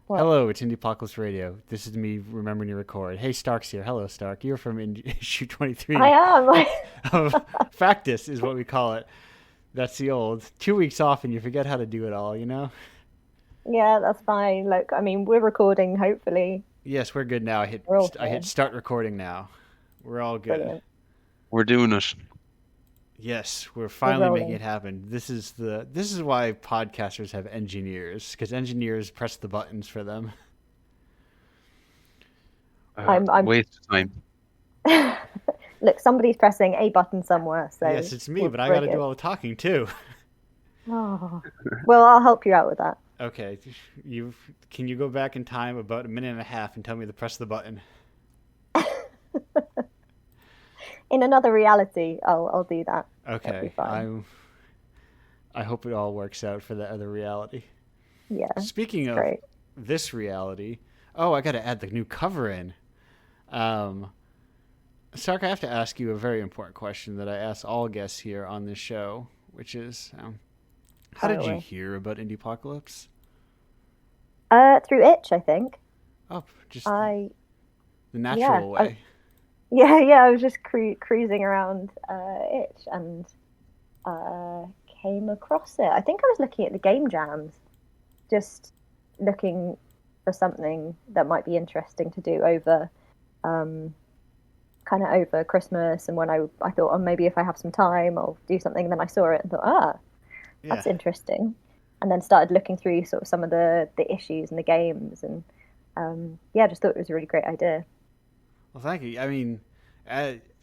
What? Hello, it's Indiepocalypse Radio. This is me remembering to record. Hey, Stark's here. Hello, Stark. You're from issue I 23 am. of Factus is what we call it. That's the old 2 weeks off and you forget how to do it all, you know? Yeah, that's fine. Look, I mean, we're recording, hopefully. Yes, we're good now. We're all I hit here. start recording now. We're all good. Brilliant. We're doing it. Yes, we're We're finally making rolling. it happen. This is why podcasters have engineers, because engineers press the buttons for them. I'm Waste of time. Look, somebody's pressing a button somewhere, so Yes, it's me, but I we're got to do good. all the talking too. Oh. Well, I'll help you out with that. Okay, can you go back in time about a minute and a half and tell me to press the button? In another reality, I'll do that. That'll be Okay, fine. I hope it all works out for the other reality. Yeah, Speaking of great. this reality, I got to add the new cover in. Sark, I have to ask you a very important question that I ask all guests here on this show, which is, how Fire did you away. hear about Indiepocalypse? Through Itch, I think. Oh, just I the natural yeah, way. yeah. I was just cruising around Itch and came across it. I think I was looking at the game jams, just looking for something that might be interesting to do over, kind of over Christmas. And when I thought, oh, maybe if I have some time, I'll do something. And then I saw it and thought, Yeah. that's interesting. And then started looking through sort of some of the issues and the games, and just thought it was a really great idea. Well, thank you. I mean,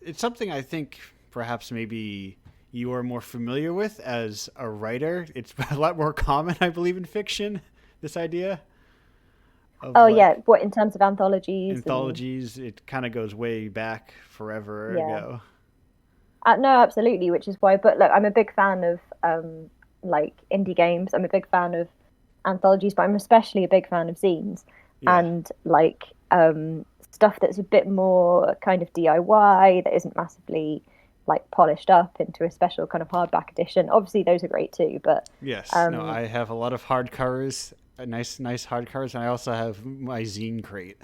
it's something I think perhaps maybe you are more familiar with as a writer. It's a lot more common, I believe, in fiction, this idea of Oh like yeah, what in terms of anthologies? anthologies. It kind of goes way back forever Yeah. ago. No, absolutely, which is why. But look, I'm a big fan of like indie games. I'm a big fan of anthologies, but I'm especially a big fan of zines Yeah. and like stuff that's a bit more kind of DIY that isn't massively like polished up into a special kind of hardback edition. Obviously, those are great too, but Yes. No, um, I have a lot of hardcovers, nice hardcovers, and I also have my zine crate.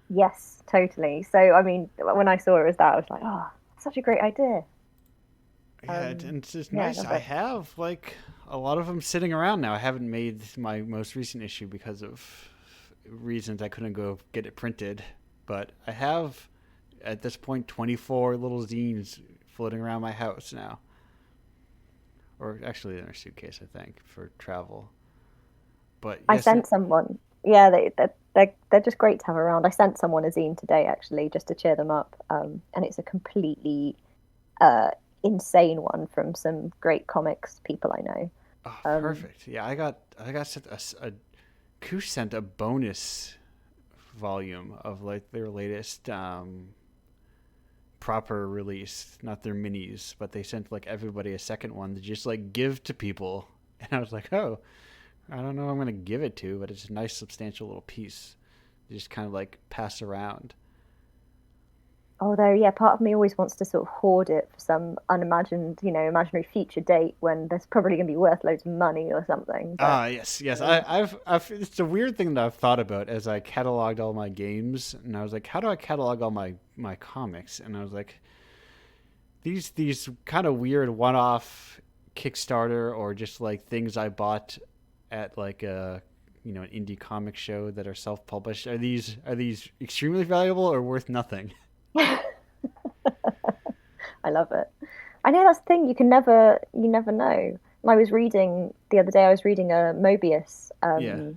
yes, totally. So I mean, when I saw it as that, I was like, oh, such a great idea. Yeah, and it's just Yeah, I nice. love I it. have like a lot of them sitting around now. I haven't made my most recent issue because of reasons I couldn't go get it printed, but I have at this point 24 little zines floating around my house now. Or actually in a suitcase, I think, for travel. But I yes, sent someone. Yeah, they're just great to have around. I sent someone a zine today actually, just to cheer them up. And it's a completely insane one from some great comics people I know. oh, Um, perfect. Yeah, I got sent Koosh sent a bonus volume of like their latest proper release, not their minis, but they sent like everybody a second one to just like give to people. And I was like, oh, I don't know who I'm gonna give it to, but it's a nice substantial little piece. To just kind of like pass around. Although, yeah, part of me always wants to sort of hoard it for some unimagined, imaginary future date when there's probably going to be worth loads of money or something. But Yes. yeah. I've. It's a weird thing that I've thought about as I cataloged all my games, and I was like, how do I catalog all my comics? And I was like, these kind of weird one-off Kickstarter or just like things I bought at like a an indie comic show that are self-published. Are these extremely valuable or worth nothing? I love it. I know that's the thing. You never know. And I was reading the other day. I was reading a Mobius Yeah.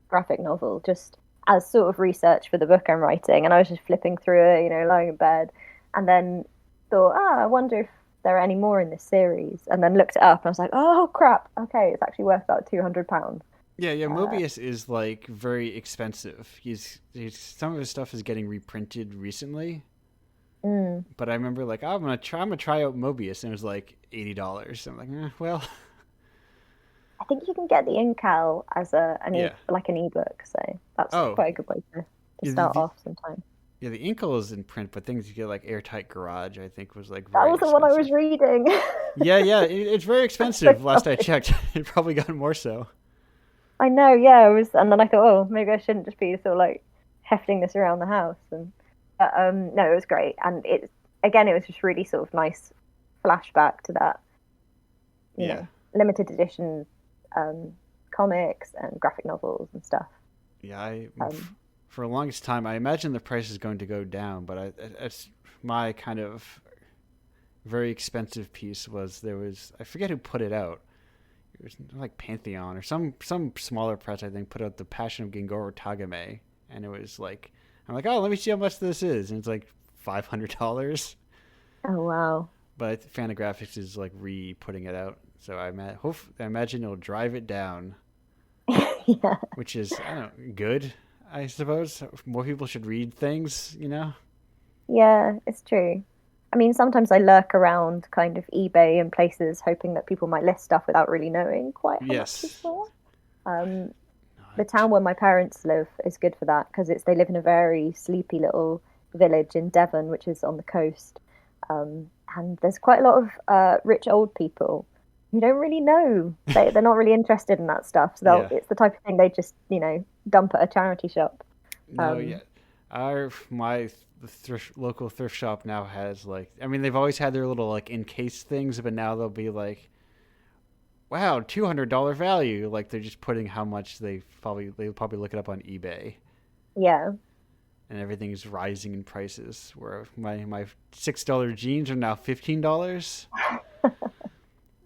graphic novel, just as sort of research for the book I'm writing. And I was just flipping through it, lying in bed, and then thought, I wonder if there are any more in this series. And then looked it up, and I was like, oh crap! Okay, it's actually worth about £200. Yeah. Uh, Mobius is like very expensive. He's some of his stuff is getting reprinted recently. mm. But I remember like, I'm gonna try out Mobius, and it was like $80. I'm like, well, I think you can get the Incal as yeah. like an ebook, so that's Oh, quite a good way to yeah, start off sometime. the Inkle is in print, but things you get like Airtight Garage, I think, was like That very was the one I was expensive. reading. Yeah, it's very expensive. Last I checked, it probably got more so. I know, yeah. It was, and then I thought, oh, maybe I shouldn't just be sort of like hefting this around the house. And but, no, it was great, and it was just really sort of nice flashback to that, you Yeah. know, limited edition um, comics and graphic novels and stuff. Yeah, Um, for the longest time, I imagine the price is going to go down, but it's my kind of very expensive piece was there was I forget who put it out. It was like Pantheon or some smaller press I think put out the Passion of Gengoro Tagame, and it was like I'm like, oh, let me see how much this is, and it's like $500. oh wow, But Fantagraphics is like re-putting it out, so I imagine it'll drive it down, yeah, which is I don't know, good. I suppose more people should read things, you know. yeah, it's true. I mean, sometimes I lurk around kind of eBay and places hoping that people might list stuff without really knowing quite how much is Yes. for. Um, the Not. town where my parents live is good for that because they live in a very sleepy little village in Devon, which is on the coast. And there's quite a lot of rich old people who don't really know. They're not really interested in that stuff. So Yeah. it's the type of thing they just, dump at a charity shop. No. Yeah. Um, Our my local thrift shop now has like I mean they've always had their little like encased things, but now they'll be like, wow, $200 value. Like they're just putting how much they'll probably look it up on eBay, yeah. and everything's rising in prices. Where my $6 jeans are now $15.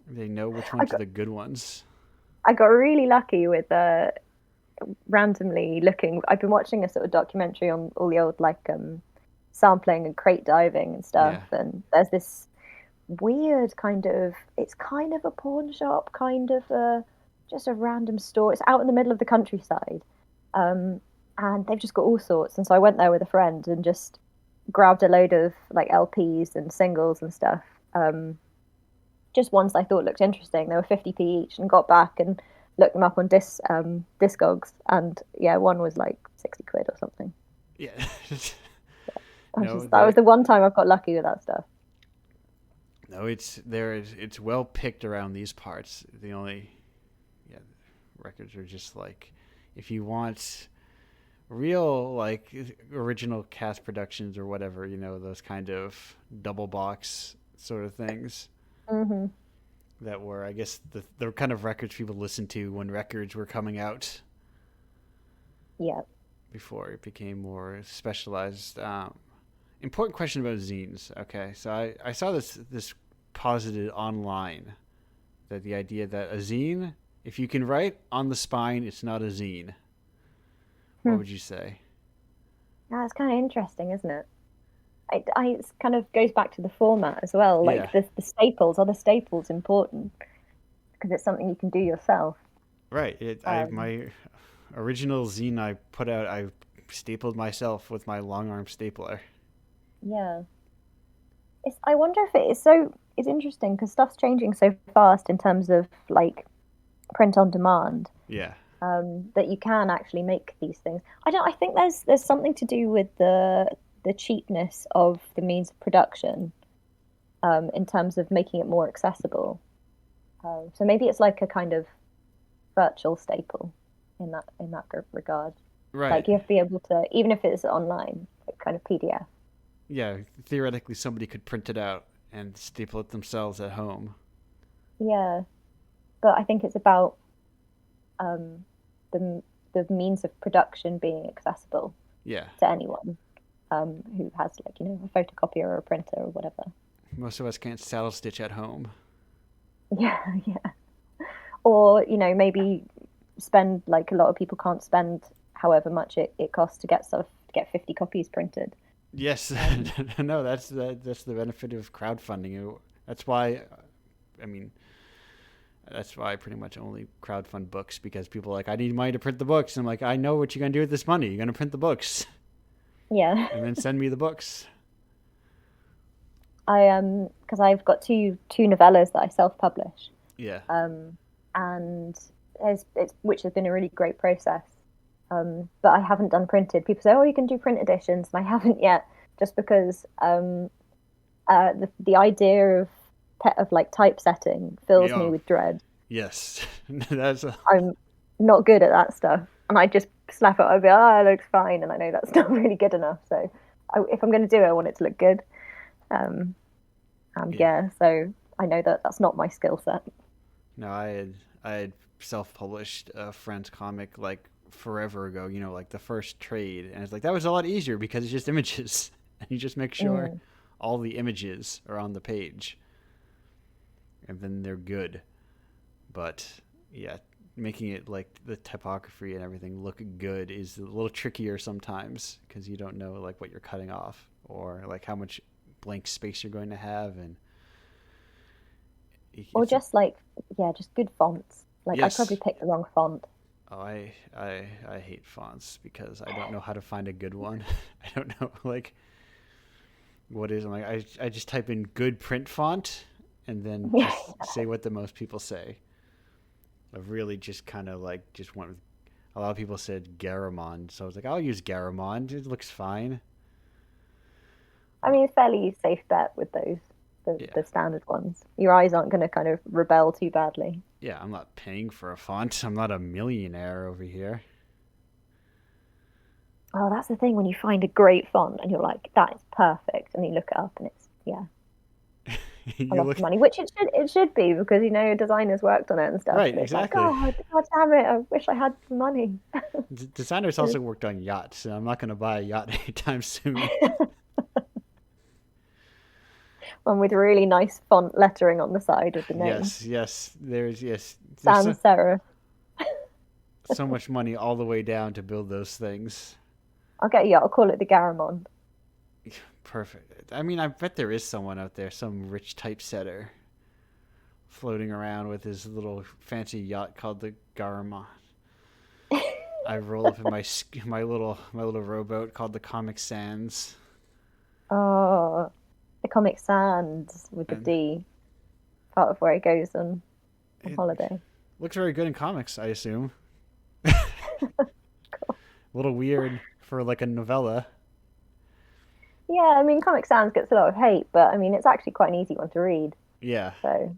They know which I ones are got the good ones. I got really lucky with randomly looking. I've been watching a sort of documentary on all the old like sampling and crate diving and stuff, Yeah. and there's this weird kind of it's kind of a pawn shop, kind of a just a random store. It's out in the middle of the countryside, um, and they've just got all sorts. And so I went there with a friend and just grabbed a load of like LPs and singles and stuff. Just ones I thought looked interesting. They were 50p each, and got back and looked them up on Discogs, and yeah, one was like 60 quid or something. Yeah. No, That was there. the one time I've got lucky with that stuff. No, it's well picked around these parts. The only yeah records are just like if you want real like original cast productions or whatever, those kind of double box sort of things Hmm. that were I guess the kind of records people listened to when records were coming out Yeah. before it became more specialized. Important question about zines. Okay, so I saw this posited online that the idea that a zine, if you can write on the spine, it's not a zine. What Hmm. would you say? Yeah, it's kind of interesting, isn't it? It kind of goes back to the format as well. Yeah, Like the staples, are the staples important? Because it's something you can do yourself. right. Um, My original zine I put out, I stapled myself with my long arm stapler. yeah. I wonder if it is so. It's interesting because stuff's changing so fast in terms of like print on demand, Yeah, that you can actually make these things. I don't. I think there's something to do with the cheapness of the means of production, in terms of making it more accessible. So maybe it's like a kind of virtual staple in that regard. right. Like you have to be able to, even if it's online, like kind of PDF. Yeah, theoretically somebody could print it out and staple it themselves at home. Yeah, but I think it's about um, the the means of production being accessible Yeah, to anyone, who has like a photocopier or a printer or whatever. most of us can't saddle stitch at home. Yeah, yeah. Or maybe spend like a lot of people can't spend however much it costs to get 50 copies printed. Yes, Um, no, that's the benefit of crowdfunding. That's why, I mean, that's why I pretty much only crowdfund books because people are like, I need money to print the books. And I'm like, I know what you're gonna do with this money. You're gonna print the books, yeah. and then send me the books. I because I've got two novellas that I self-publish, Yeah. um, and which has been a really great process. But I haven't done printed. People say, "Oh, you can do print editions," and I haven't yet, just because the idea of like typesetting fills me Yeah. with dread. Yes. That's a, I'm not good at that stuff, and I just slap it. I'd be, oh, it looks fine, and I know that's not really good enough. So, if I'm going to do it, I want it to look good. Um, and Yeah. yeah, so I know that that's not my skill set. No, I had self-published a friend's comic like forever ago. You know, like the first trade, and it's like that was a lot easier because it's just images, and you just make sure Mm. all the images are on the page, and then they're good. But yeah, making it like the typography and everything look good is a little trickier sometimes because you don't know like what you're cutting off or like how much blank space you're going to have, and Or it's just like, yeah, just good fonts. Like I probably yes. picked the wrong font. Oh, I hate fonts because I don't know how to find a good one. I don't know like what is. I'm like I just type in good print font and then just say what the most people say. I've really just kind of like just went with. A lot of people said Garamond, so I was like, I'll use Garamond. It looks fine. I mean, it's fairly safe bet with those, Yeah, the standard ones. Your eyes aren't going to kind of rebel too badly. yeah. I'm not paying for a font. I'm not a millionaire over here. Oh, that's the thing when you find a great font and you're like, that is perfect, and you look it up and it's yeah, a You lot look of money, which it should be because you know designers worked on it and stuff, right, but it's like, exactly. oh, God damn it, I wish I had the money. Designers also worked on yachts, so I'm not going to buy a yacht anytime soon. One with really nice font lettering on the side of the name. Yes, yes. There's Sans serif. so much money all the way down to build those things. I'll call it the Garamond. Perfect. I mean, I bet there is someone out there, some rich typesetter, floating around with his little fancy yacht called the Garamond. I roll up in my little rowboat called the Comic Sans, Oh, the Comic Sans with the and D, part of where it goes on it holiday. looks very good in comics, I assume. A little weird for like a novella. Yeah, I mean, Comic Sans gets a lot of hate, but I mean, it's actually quite an easy one to read. Yeah. So,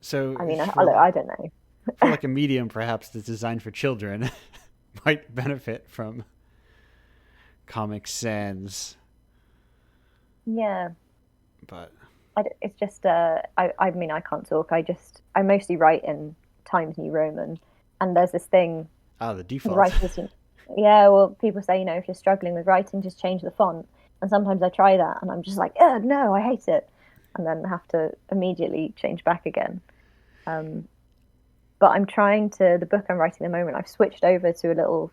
So I mean, for I don't know. for like a medium perhaps that's designed for children might benefit from Comic Sans, Yeah, but it's just I mean, I can't talk. I mostly write in Times New Roman, and there's this thing the with default. writers. Yeah, well, people say, if you're struggling with writing, just change the font. And sometimes I try that, and I'm just like, no, I hate it, and then have to immediately change back again. Um, but I'm trying to the book I'm writing at the moment. I've switched over to a little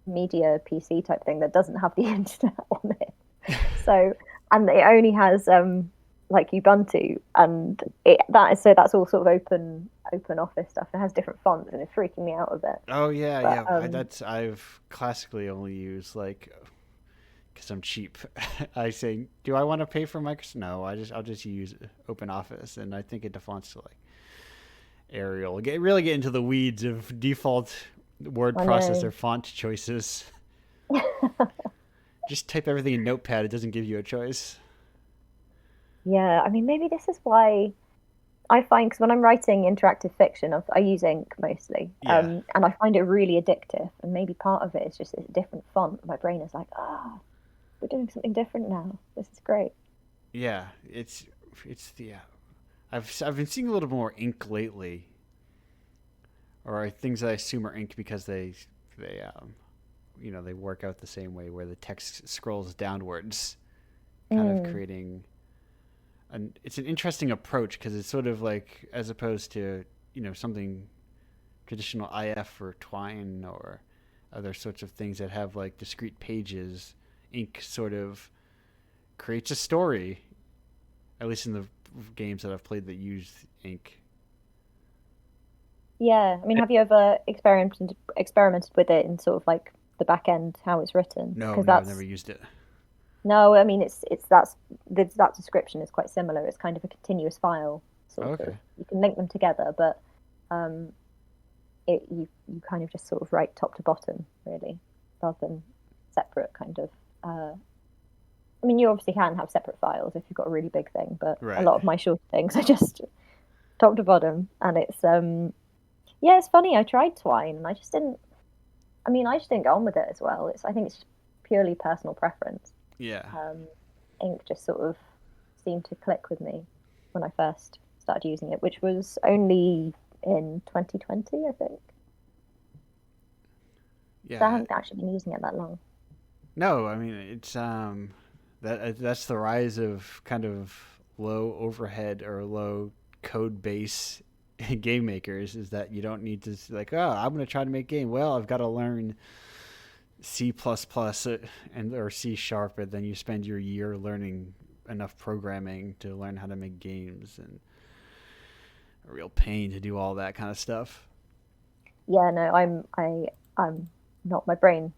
media PC type thing that doesn't have the internet on it. So, and it only has like Ubuntu, and that's all sort of open office stuff. It has different fonts, and it's freaking me out a bit. Oh yeah, But yeah. I've classically only used like because I'm cheap. I say, do I want to pay for Microsoft? No, I'll just use Open Office, and I think it defaults to like Arial. Really get into the weeds of default word I know. processor font choices. Just type everything in Notepad. It doesn't give you a choice. Yeah, I mean, maybe this is why I find because when I'm writing interactive fiction, I use ink mostly, Yeah, and I find it really addictive. And maybe part of it is just a different font. My brain is like, we're doing something different now. This is great. yeah. It's the I've been seeing a little more ink lately, or things that I assume are ink because they they work out the same way where the text scrolls downwards, kind of Mm, creating it's an interesting approach because it's sort of like as opposed to something traditional IF or Twine or other sorts of things that have like discrete pages. Ink sort of creates a story, at least in the games that I've played that use ink. yeah, I mean, have you ever experimented with it in sort of like the back end, how it's written? No, Because no, I've never that's used it. no, I mean, it's that description is quite similar. It's kind of a continuous file, sort of. Okay. You can link them together, but um, you kind of just sort of write top to bottom, really, rather than separate kind of. I mean, you obviously can have separate files if you've got a really big thing, but a Right. lot of my short things are just top to bottom, and Yeah, it's funny. I tried Twine, and I just didn't. I mean, I just didn't get on with it as well. It's I think it's just purely personal preference. Yeah. Um, Ink just sort of seemed to click with me when I first started using it, which was only in 2020, I think. So I Yeah. haven't actually been using it that long. No, I mean it's that's the rise of kind of low overhead or low code base game makers is that you don't need to like, oh, I'm going to try to make a game. Well, I've got to learn C++ and or C sharp, and then you spend your year learning enough programming to learn how to make games, and a real pain to do all that kind of stuff. Yeah, no, I'm not. My brain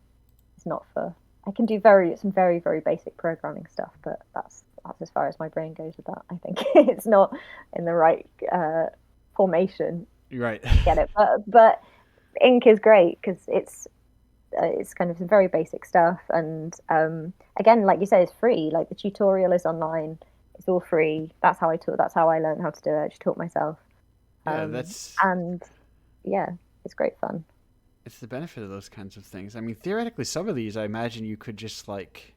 is not for. I can do some very basic programming stuff, but that's as far as my brain goes with that. I think it's not in the right formation You're right. to get it. But Ink is great because it's kind of some very basic stuff, and again, like you said, it's free. Like the tutorial is online. It's all free. That's how I taught. That's how I learned how to do it. I just taught myself, Yeah, and yeah, it's great fun. it's the benefit of those kinds of things. I mean, theoretically, some of these, I imagine you could just like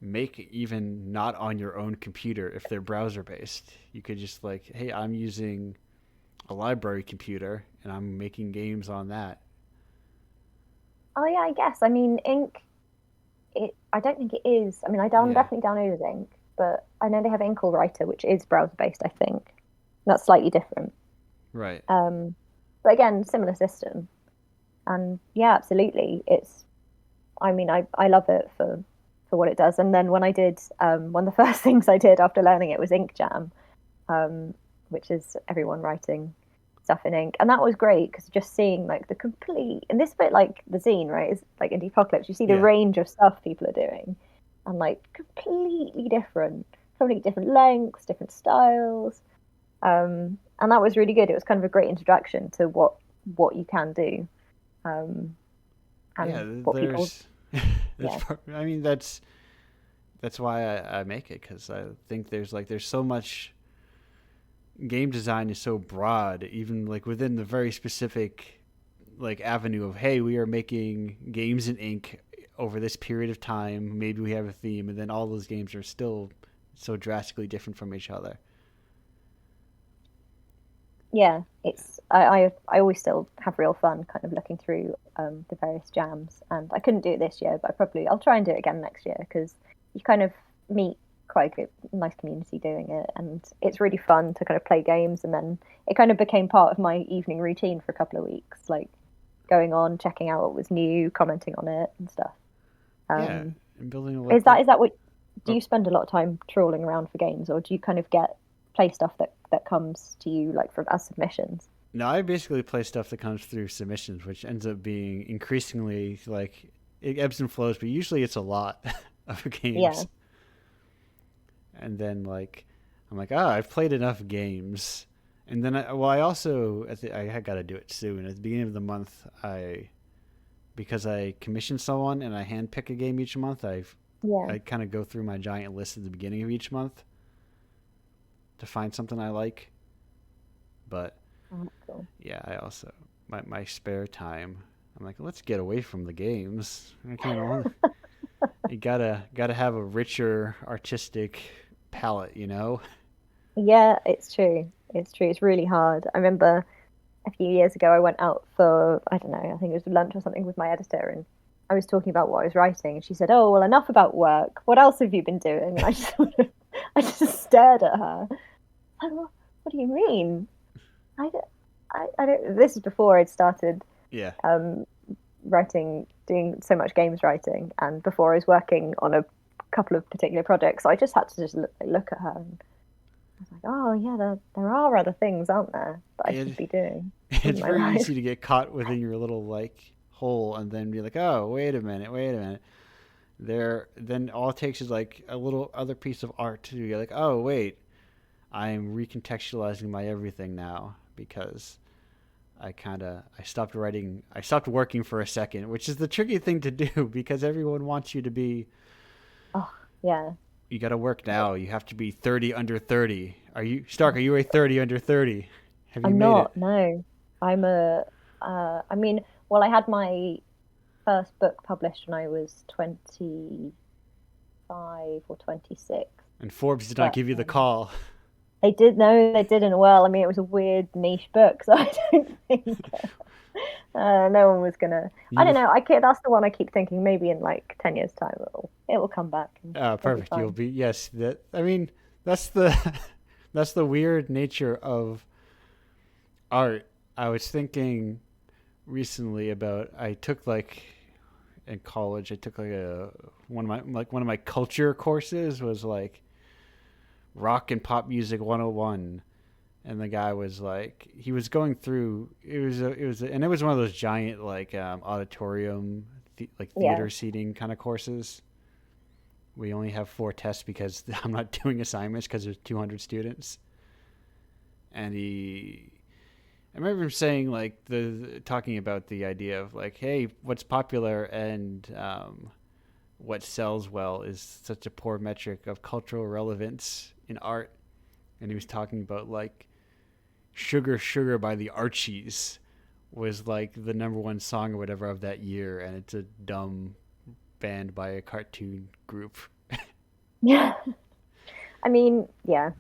make even not on your own computer if they're browser based. You could just like, hey, I'm using a library computer and I'm making games on that. Oh yeah, I guess. I mean, Ink. I don't think it is. I mean, Yeah, definitely downloaded Ink, but I know they have Inkle Writer, which is browser based. I think that's slightly different. right. Um, but again, similar system. And yeah, absolutely. I mean, I love it for what it does. And then when I did, one of the first things I did after learning it was Ink Jam, um, which is everyone writing stuff in ink, and that was great because just seeing like the complete and this bit like the zine, right, is like Indiepocalypse. You see the Yeah, range of stuff people are doing, and like completely different, completely different lengths, different styles, and that was really good. It was kind of a great introduction to what you can do, um, yeah. and what people, That's yeah, I mean that's why I make it because I think there's so much game design is so broad, even like within the very specific like avenue of hey, we are making games in ink over this period of time. Maybe we have a theme, and then all those games are still so drastically different from each other. yeah. I always still have real fun kind of looking through the various jams, and I couldn't do it this year, but I'll try and do it again next year because you kind of meet quite a good, nice community doing it, and it's really fun to kind of play games, and then it kind of became part of my evening routine for a couple of weeks, like going on, checking out what was new, commenting on it and stuff. Yeah, Um, and building like is that what do oh, you spend a lot of time trawling around for games, or do you kind of get play stuff that comes to you like from as submissions? no, I basically play stuff that comes through submissions, which ends up being increasingly like it ebbs and flows, but usually it's a lot of Yeah. games. And then like I'm like, oh, I've played enough games. And then I also I got to do it soon. At the beginning of the month, I because I commission someone and I hand pick a game each month. Yeah. I kind of go through my giant list at the beginning of each month to find something I like. But Oh, cool. yeah, I also my spare time. I'm like, let's get away from the games. I can't only you gotta have a richer artistic palette, you know? Yeah, it's true. It's true. It's really hard. I remember a few years ago, I went out for, I don't know, I think it was lunch or something with my editor, and I was talking about what I was writing, and she said, "Oh, well, enough about work. What else have you been doing?" And I just, I just stared at her. Like, what do you mean? I don't, I don't. This is before I'd started Yeah. um, writing, doing so much games writing, and before I was working on a couple of particular projects. So I just had to just look at her, and I was like, oh yeah, there are other things, aren't there, that I should It be doing in it's my very life? easy to get caught within your little like hole and then be like, "Oh, wait a minute." There then all it takes is like a little other piece of art to be like, "Oh, wait, I'm recontextualizing my everything now because I stopped working for a second, which is the tricky thing to do because everyone wants you to be Oh yeah, you got to work now. You have to be 30 under 30. Are you Stark, are you a 30 under 30? Have you I'm made it? not. No, I'm a, I mean, well, I had my first book published when I was 25 or 26, And Forbes did not but give you the call. they did no, they didn't. Well, I mean, it was a weird niche book, so I don't think no one was gonna. I You don't know. I keep, that's the one I keep thinking. Maybe in like 10 years' time, it will come back and it'll be perfect. You'll fine. be yes. That I mean, that's the that's the weird nature of art. I was thinking recently about I took like in college I took like a one of my culture courses was like rock and pop music 101, and the guy was like he was going through and it was one of those giant like auditorium like Yeah, theater seating kind of courses. We only have 4 tests because I'm not doing assignments because there's 200 students. And I remember him saying like talking about the idea of like, hey, what's popular and what sells well is such a poor metric of cultural relevance in art. And he was talking about like Sugar Sugar by the Archies was like the number one song or whatever of that year, and it's a dumb band by a cartoon group. yeah. I mean, yeah,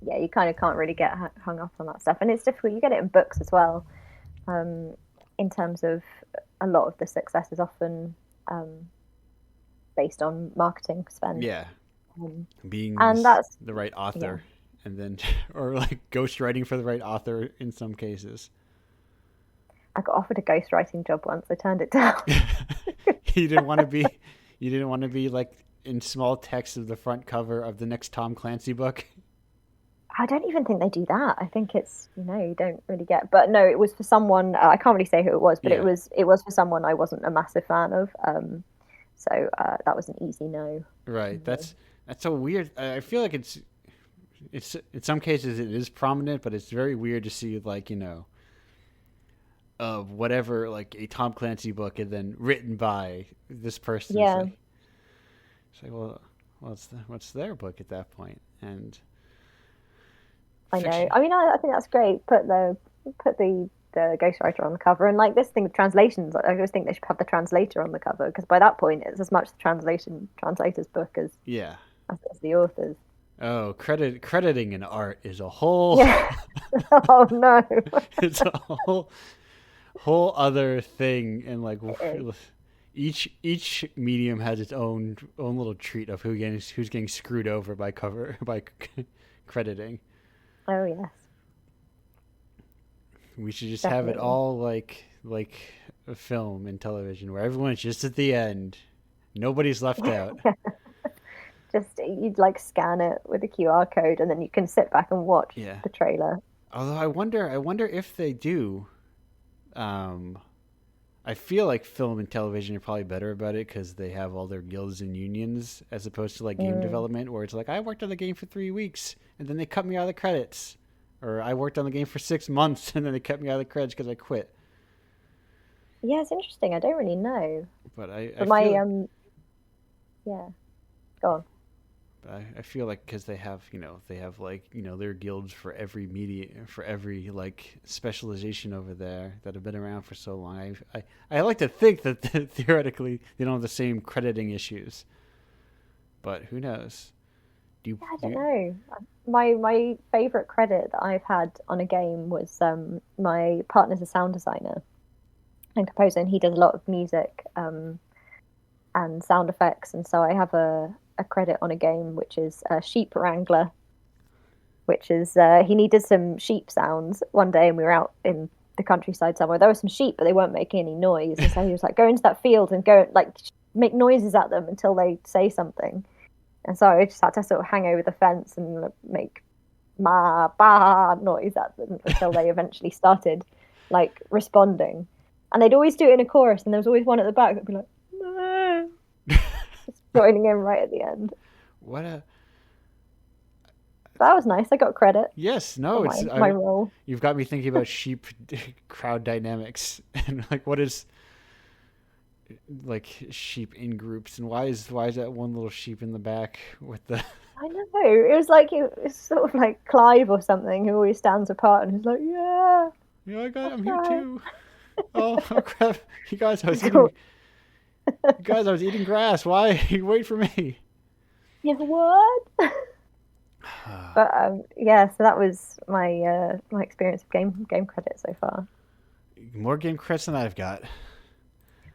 yeah. You kind of can't really get hung up on that stuff, and it's difficult. You get it in books as well. Um, in terms of a lot of the success is often um, based on marketing spend, Yeah, um, being and that's the right yeah. author, and then or like ghostwriting for the right author in some cases. I got offered a ghostwriting job once. I turned it down. you didn't want to be you didn't want to be like in small text of the front cover of the next Tom Clancy book. I don't even think they do that. I think it's you don't really get. But no, it was for someone. I can't really say who it was, but Yeah, it was for someone I wasn't a massive fan of. So that was an easy no. right. No. That's so weird. I feel like it's in some cases it is prominent, but it's very weird to see like of whatever like a Tom Clancy book and then written by this person. Yeah, It's like well, what's their book at that point? And I know. fiction. I mean, I think that's great. Put the ghostwriter on the cover, and like this thing with translations, I always think they should have the translator on the cover because by that point it's as much the translator's book Yeah. as the author's. Oh, crediting an art is a whole Yeah. Oh no. it's a whole other thing, and like It is. each medium has its own little treat of who's getting screwed over by cover by crediting. Oh yes, We should just have it definitely. all like a film and television where everyone's just at the end. Nobody's left out. Just you'd like scan it with a QR code, and then you can sit back and watch Yeah. the trailer. Although I wonder if they do. Um, I feel like film and television are probably better about it because they have all their guilds and unions as opposed to like game Mm. development where it's like I worked on the game for 3 weeks and then they cut me out of the credits, or I worked on the game for 6 months and then they cut me out of the credits because I quit. Yeah, it's interesting. I don't really know, But but my yeah, go on. I feel like because they have like their guilds for every media for every like specialization over there that have been around for so long. I like to think that theoretically they don't have the same crediting issues, but who knows? Do you Yeah, I do don't you, know. My favorite credit that I've had on a game was my partner's a sound designer and composer, and he does a lot of music and sound effects, and so I have a credit on a game which is Sheep Wrangler, which is he needed some sheep sounds one day, and we were out in the countryside somewhere. There were some sheep, but they weren't making any noise, and so he was like, "Go into that field and go like make noises at them until they say something." And so I just had to sort of hang over the fence and like, make ma ba noise at them until they eventually started like responding. And they'd always do it in a chorus, and there was always one at the back that'd be like, "Meh," just joining in right at the end. what a That was nice. I got credit yes for no it's my role. you've got me thinking about sheep crowd dynamics and like what is like sheep in groups and why is that one little sheep in the back with the I know. It was like it was sort of like Clive or something who always stands apart and is like, yeah. I'm That's here right. too. Oh, oh crap! You guys, Cool. I was eating grass. Why? You wait for me. Yeah, what? But yeah, so that was my my experience of game credit so far. More game credits than I've got.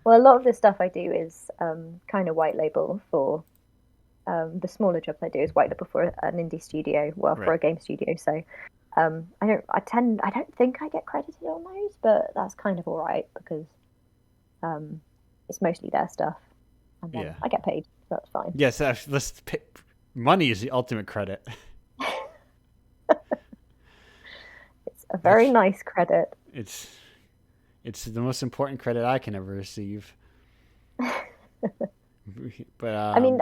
Well, a lot of the stuff I do is kind of white label for the smaller jobs I do is white label for an indie studio, well, for Right. a game studio. So I don't think I get credited on those, but that's kind of all right because um, it's mostly their stuff, and then Yeah. I get paid, so that's fine. Yes. Let's pay, money is the ultimate credit. It's a very That's nice credit. it's it's the most important credit I can ever receive. But I mean,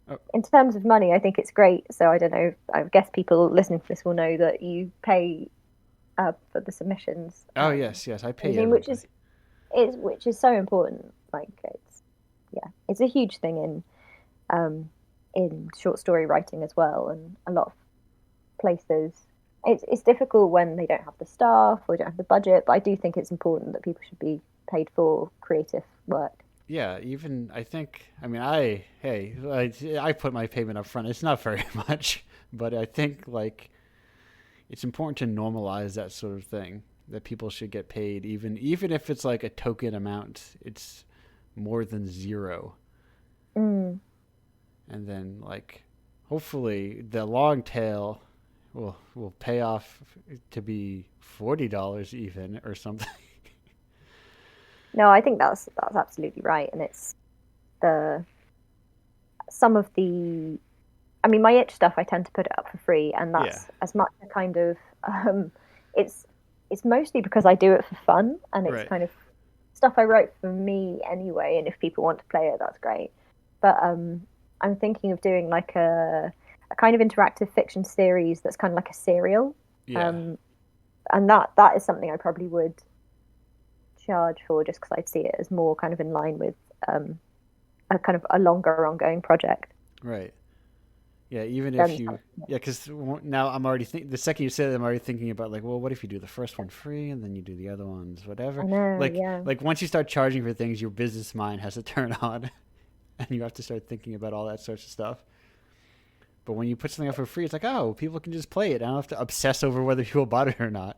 oh, in terms of money, I think it's great. So I don't know. I guess people listening to this will know that you pay for the submissions, oh yes, yes, I pay everything, which everybody. which is so important. Like it's yeah, it's a huge thing in short story writing as well, and a lot of places. It's difficult when they don't have the staff or don't have the budget, but I do think it's important that people should be paid for creative work. Yeah, even I think. I mean, I put my payment up front. It's not very much, but I think like it's important to normalize that sort of thing. That people should get paid, even if it's like a token amount. It's more than zero, Mm. and then like hopefully the long tail will pay off to be $40 even or something. No, I think that's absolutely right, and it's the some of the I mean, my itch stuff, I tend to put it up for free, and Yeah. that's as much a kind of it's it's mostly because I do it for fun, and it's Right. kind of stuff I write for me anyway. And if people want to play it, that's great. But I'm thinking of doing like a kind of interactive fiction series that's kind of like a serial, Yeah. um, and that is something I probably would charge for, just because I'd see it as more kind of in line with a kind of a longer ongoing project Right. Yeah, even if than you, something. yeah, because now I'm already the second you said it, I'm already thinking about like, well, what if you do the first one free and then you do the other ones, whatever. I know, Like, yeah. like once you start charging for things, your business mind has to turn on, and you have to start thinking about all that sorts of stuff. But when you put something up for free, it's like, oh, people can just play it. I don't have to obsess over whether people bought it or not.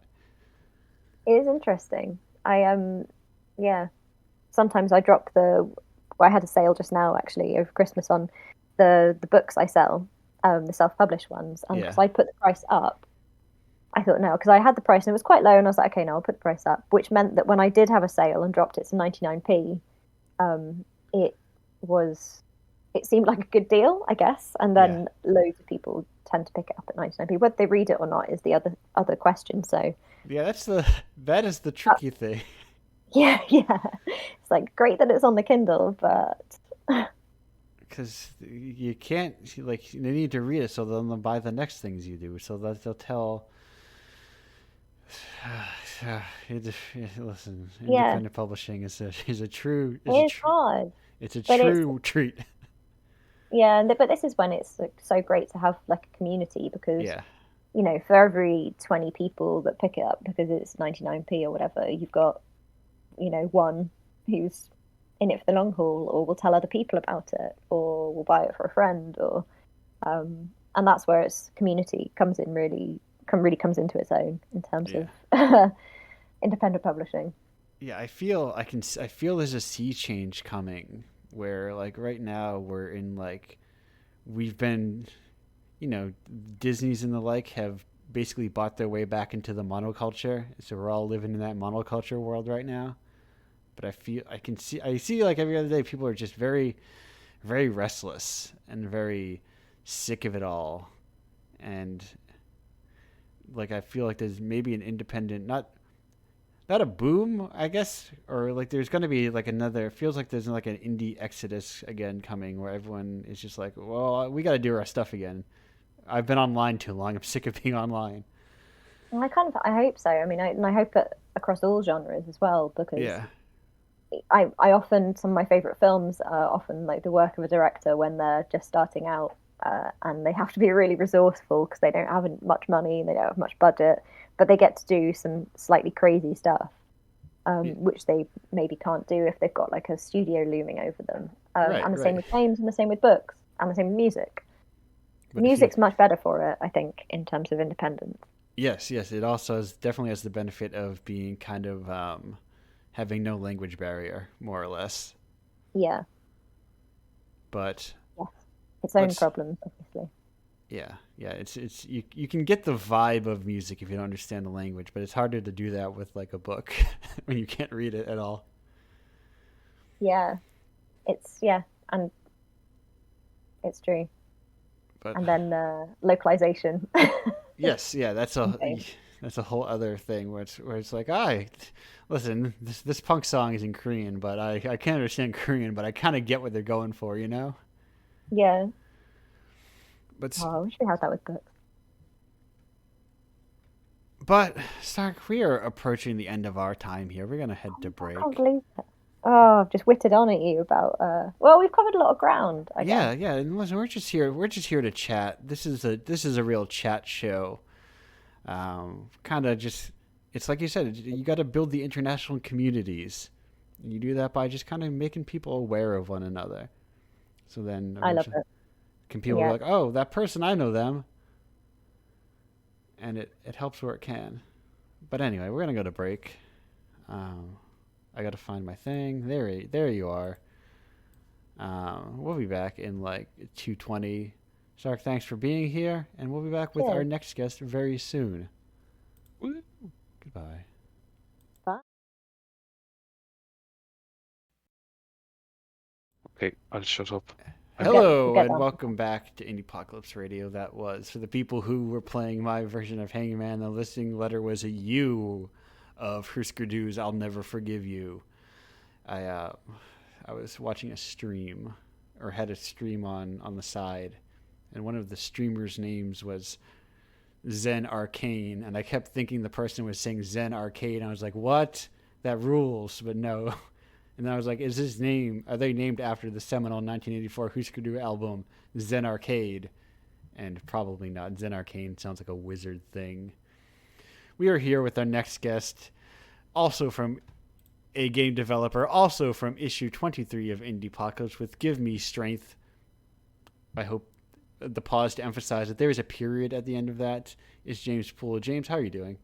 It is interesting. Yeah. Sometimes I drop the. Well, I had a sale just now actually over Christmas on the books I sell, the self-published ones, and Yeah, because I put the price up, I thought no, because I had the price and it was quite low, and I was like, okay, no, I'll put the price up, which meant that when I did have a sale and dropped it to 99p, it was it seemed like a good deal, I guess, and yeah, then loads of people tend to pick it up at 99p. Whether they read it or not is the other question. So yeah. That is the that, tricky thing, yeah, yeah, it's like great that it's on the Kindle, but because you can't like they need to read it so they'll buy the next things you do, so that they'll tell. Listen, yeah, independent publishing is a true it is hard. it's a But it's true treat. yeah, but this is when it's like, so great to have like a community because Yeah, for every 20 people that pick it up because it's 99p or whatever, you've got one who's in it for the long haul or will tell other people about it or will buy it for a friend or and that's where its community comes in really comes into its own in terms yeah, of independent publishing. yeah. I feel there's a sea change coming where like right now we're in like we've been you know Disney's and the like have basically bought their way back into the monoculture, so we're all living in that monoculture world right now. But I see like every other day people are just very very restless and very sick of it all, and like I feel like there's maybe an independent not a boom I guess, or like there's going to be like another, it feels like there's like an indie exodus again coming where everyone is just like, well, we got to do our stuff again. I've been online too long. I'm sick of being online. And I hope so. I mean, I hope it across all genres as well because Yeah, I often some of my favorite films are often like the work of a director when they're just starting out, and they have to be really resourceful because they don't have much money and they don't have much budget, but they get to do some slightly crazy stuff, which they maybe can't do if they've got like a studio looming over them. Right, And the same right. with games, and the same with books, and the same with music. But if you Music's much better for it, I think, in terms of independence. Yes, yes, it also definitely has the benefit of being kind of having no language barrier, more or less. Yeah, But yes, its own but problems, obviously. yeah, yeah, it's you can get the vibe of music if you don't understand the language, but it's harder to do that with like a book when you can't read it at all. Yeah, yeah, and it's true. But And then localization. yes, yeah, Insane. that's a whole other thing where it's like, I listen, this punk song is in Korean, but I can't understand Korean, but I kind of get what they're going for, you know. Yeah. But Oh, I wish we had that with books. But Stark, we are approaching the end of our time here. We're gonna head to I can't break. believe it. Oh, I've just whittled on at you about. Well, we've covered a lot of ground, I guess. Yeah, yeah. And listen, we're just here. We're just here to chat. This is a real chat show. Kind of just. It's like you said. You got to build the international communities. And you do that by just kind of making people aware of one another. So then I love eventually, it. can people be Yeah. like, oh, that person, I know them, and it helps where it can. But anyway, we're gonna go to break. Um, I gotta find my thing. There you are. We'll be back in like 2:20. Sark, thanks for being here, and we'll be back with our Cheers. next guest very soon. Woo. Goodbye. Bye. Okay, I'll shut up. We'll Hello, get and that. welcome back to Indiepocalypse Radio. That was for the people who were playing my version of Hangman. The listening letter was a U of Husker Du's "I'll Never Forgive You." I uh, I was watching a stream, or had a stream on the side, and one of the streamers' names was Zen Arcane, and I kept thinking the person was saying Zen Arcade. And I was like, "What? That rules!" But no. And then I was like, "Is this name? Are they named after the seminal 1984 Husker Du album Zen Arcade?" And probably not. Zen Arcane sounds like a wizard thing. We are here with our next guest, also from a game developer, also from issue 23 of Indiepocalypse, with "Give Me Strength." I hope the pause to emphasize that there is a period at the end of that. Is James Poole. James, how are you doing?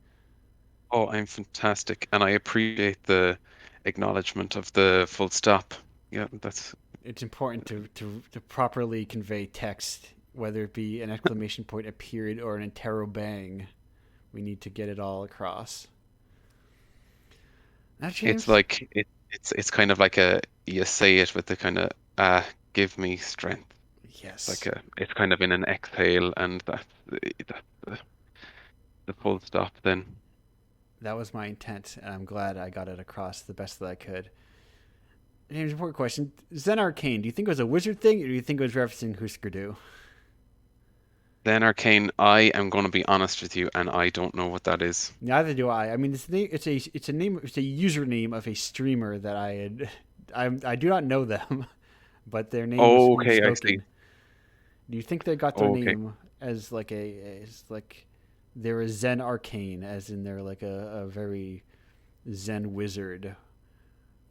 Oh, I'm fantastic, and I appreciate the acknowledgement of the full stop. Yeah, that's It's important to properly convey text, whether it be an exclamation point, a period, or an interrobang. We need to get it all across. Now, it's James? like it's kind of like a you say it with the kind of give me strength. It's like Yes. it's kind of in an exhale, and that's the full stop then. That was my intent, and I'm glad I got it across the best that I could. James, important question. Zen Arcane, do you think it was a wizard thing, or do you think it was referencing Husker Du? Then Arcane, I am going to be honest with you, and I don't know what that is. Neither do I. I mean, it's a username of a streamer that I had. I do not know them, but their name was Oh, being okay, I see. spoken. Do you think they got their Oh, okay. name as like as like they're a Zen Arcane, as in they're like a very Zen wizard?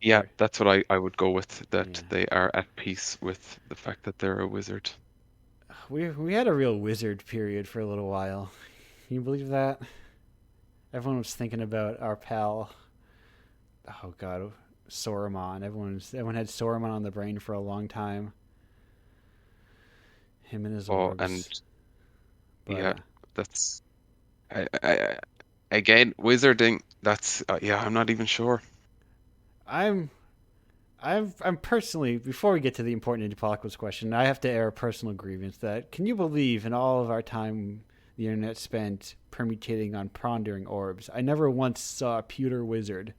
Yeah, Or that's what I would go with, that yeah, they are at peace with the fact that they're a wizard. we had a real wizard period for a little while. Can you believe that? Everyone was thinking about our pal. Oh God, Sauron. Everyone had Sauron on the brain for a long time. Him and his Oh, and orbs. But yeah, that's I, again wizarding. That's yeah, I'm not even sure. I'm I'm personally, before we get to the important Indianapolis question, I have to air a personal grievance that can you believe in all of our time the internet spent permutating on pondering orbs, I never once saw a pewter wizard,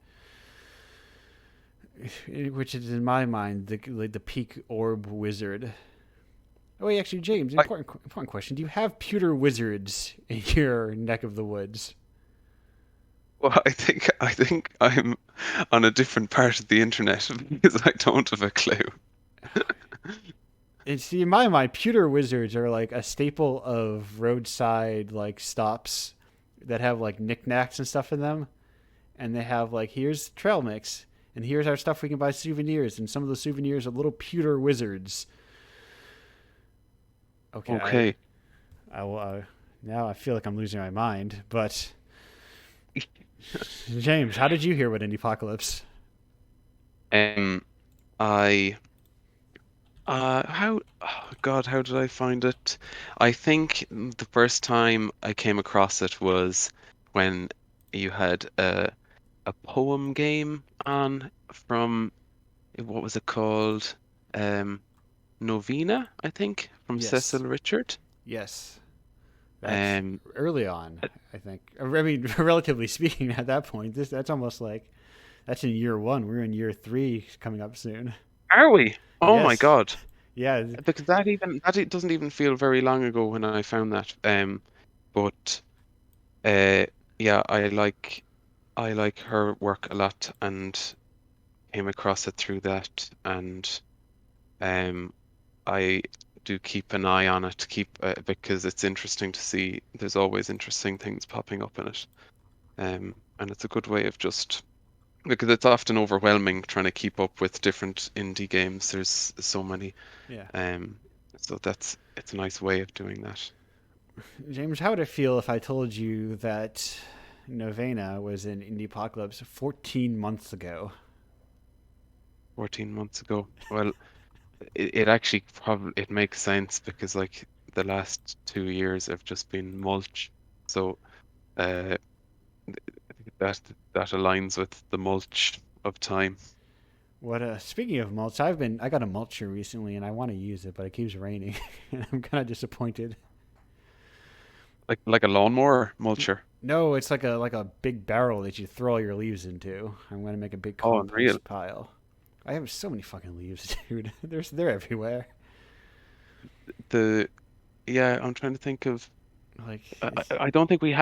which is in my mind the peak orb wizard. Oh wait, actually, James, I important question: do you have pewter wizards in your neck of the woods? well, I think I'm on a different part of the internet because I don't have a clue. And see, in my mind, pewter wizards are like a staple of roadside like stops that have like knickknacks and stuff in them. And they have like, here's trail mix, and here's our stuff we can buy souvenirs, and some of the souvenirs are little pewter wizards. Okay, Okay. I will. Now I feel like I'm losing my mind. But James, how did you hear about Indiepocalypse? Um, I how oh God, how did I find it? I think the first time I came across it was when you had a poem game on from what was it called? Um, Novena, I think, from Cecil Yes, Richard. yes, that's Um, early on. I think. I mean, relatively speaking, at that point, that's almost like that's in year one. We're in year three coming up soon. are we? Oh my Yes, God. yeah, Because that doesn't even feel very long ago when I found that. But uh, yeah, I like her work a lot and came across it through that, and um, I do keep an eye on it, keep because it's interesting to see. There's always interesting things popping up in it, and it's a good way of just because it's often overwhelming trying to keep up with different indie games. There's so many. yeah. Um, so it's a nice way of doing that. James, how would it feel if I told you that Novena was in Indiepocalypse 14 months ago? 14 months ago. Well, it actually probably it makes sense because like the last 2 years have just been mulch. So uh that that aligns with the mulch of time. What? Speaking of mulch, I got a mulcher recently, and I want to use it, but it keeps raining, and I'm kind of disappointed. Like a lawnmower mulcher. No, it's like a big barrel that you throw all your leaves into. I'm gonna make a big Oh, unreal. compost pile. I have so many fucking leaves, dude. They're everywhere. The Yeah, I'm trying to think of Like it's I don't think we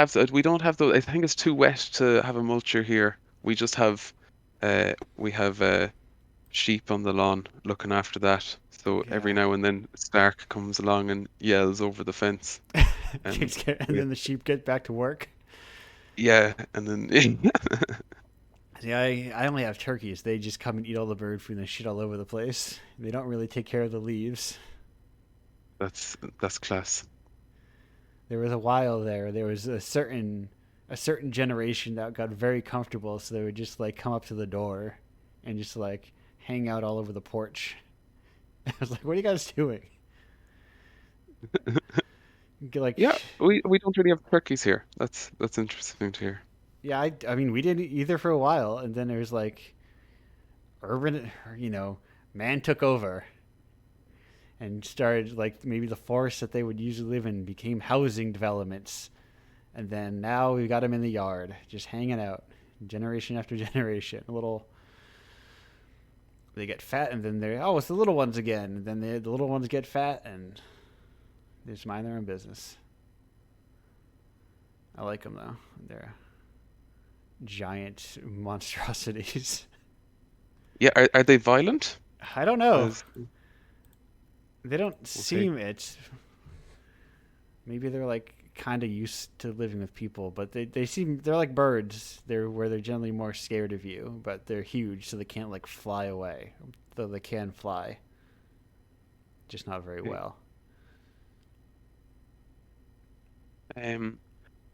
don't have those. I think it's too wet to have a mulcher here. We just have we have sheep on the lawn looking after that. So every yeah. now and then Stark comes along and yells over the fence. And And we, then the sheep get back to work. yeah, and then See, I only have turkeys. They just come and eat all the bird food and they shit all over the place. They don't really take care of the leaves. that's class. There was a while there was a certain generation that got very comfortable, so they would just like come up to the door and just like hang out all over the porch. I was like, "What are you guys doing?" Like, Yeah, we don't really have turkeys here. That's interesting to hear. yeah, I mean, we didn't either for a while, and then there's like urban, man took over and started like maybe the forest that they would usually live in became housing developments. And then now we've got them in the yard, just hanging out, generation after generation. A little, they get fat, and then they're it's the little ones again. And then the little ones get fat, and they just mind their own business. I like them though. They're giant monstrosities. Yeah, are they violent? I don't know. As They don't okay. seem it. Maybe they're like kind of used to living with people, but they're like birds. They're generally more scared of you, but they're huge, so they can't like fly away. Though they can fly, just not very Okay. well. Um,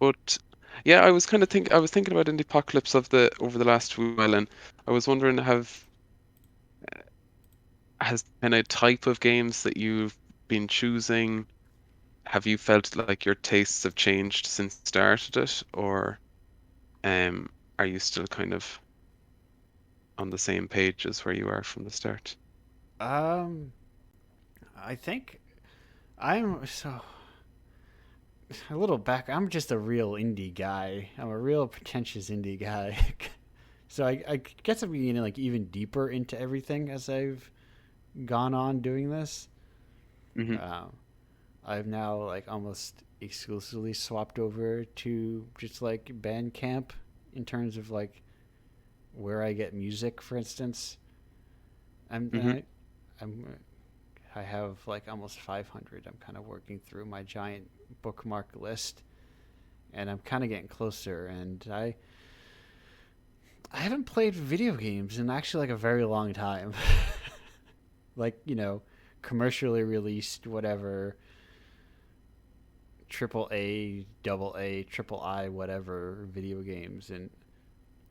but yeah, I was thinking about Indie Apocalypse of the over the last while, and I was wondering have has kind of type of games that you've been choosing, have you felt like your tastes have changed since you started it, or um, are you still kind of on the same page as where you are from the start? Um, I think I'm so a little back. I'm just a real indie guy. I'm a real pretentious indie guy. So I guess I'm getting like even deeper into everything as I've gone on doing this. Hmm. Um, I've now like almost exclusively swapped over to just like Bandcamp in terms of like where I get music, for instance. I'm Hmm. I'm I have like almost 500. I'm kind of working through my giant bookmark list, and I'm kind of getting closer. And I haven't played video games in actually like a very long time. Like, commercially released whatever triple A, double A, triple I, whatever video games, and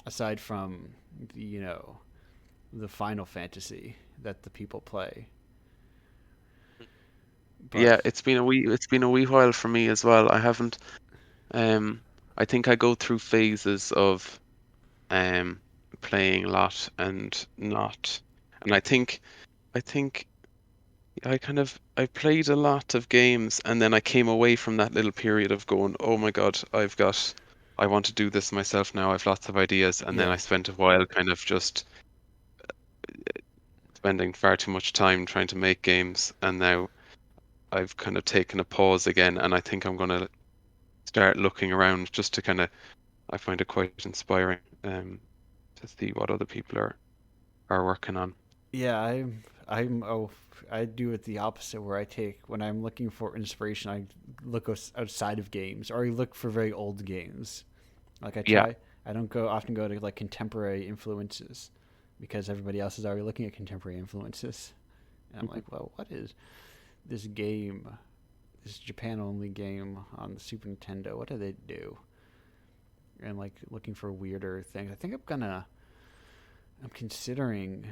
aside from the Final Fantasy that the people play. But Yeah, it's been a wee while for me as well. I haven't um I think I go through phases of um playing a lot and not. And I think I played a lot of games and then I came away from that little period of going, "Oh my God, I want to do this myself now. I've lots of ideas." And then yeah, I spent a while kind of just spending far too much time trying to make games, and now I've kind of taken a pause again, and I think I'm gonna start looking around just to kind of. I find it quite inspiring to see what other people are working on. yeah, I do it the opposite where I take when I'm looking for inspiration, I look outside of games or I look for very old games. Like Yeah. I don't go often go to like contemporary influences because everybody else is already looking at contemporary influences. And I'm Mhm. like, well, what is this game, this Japan only game on the Super Nintendo? What do they do? And like looking for weirder things. I'm considering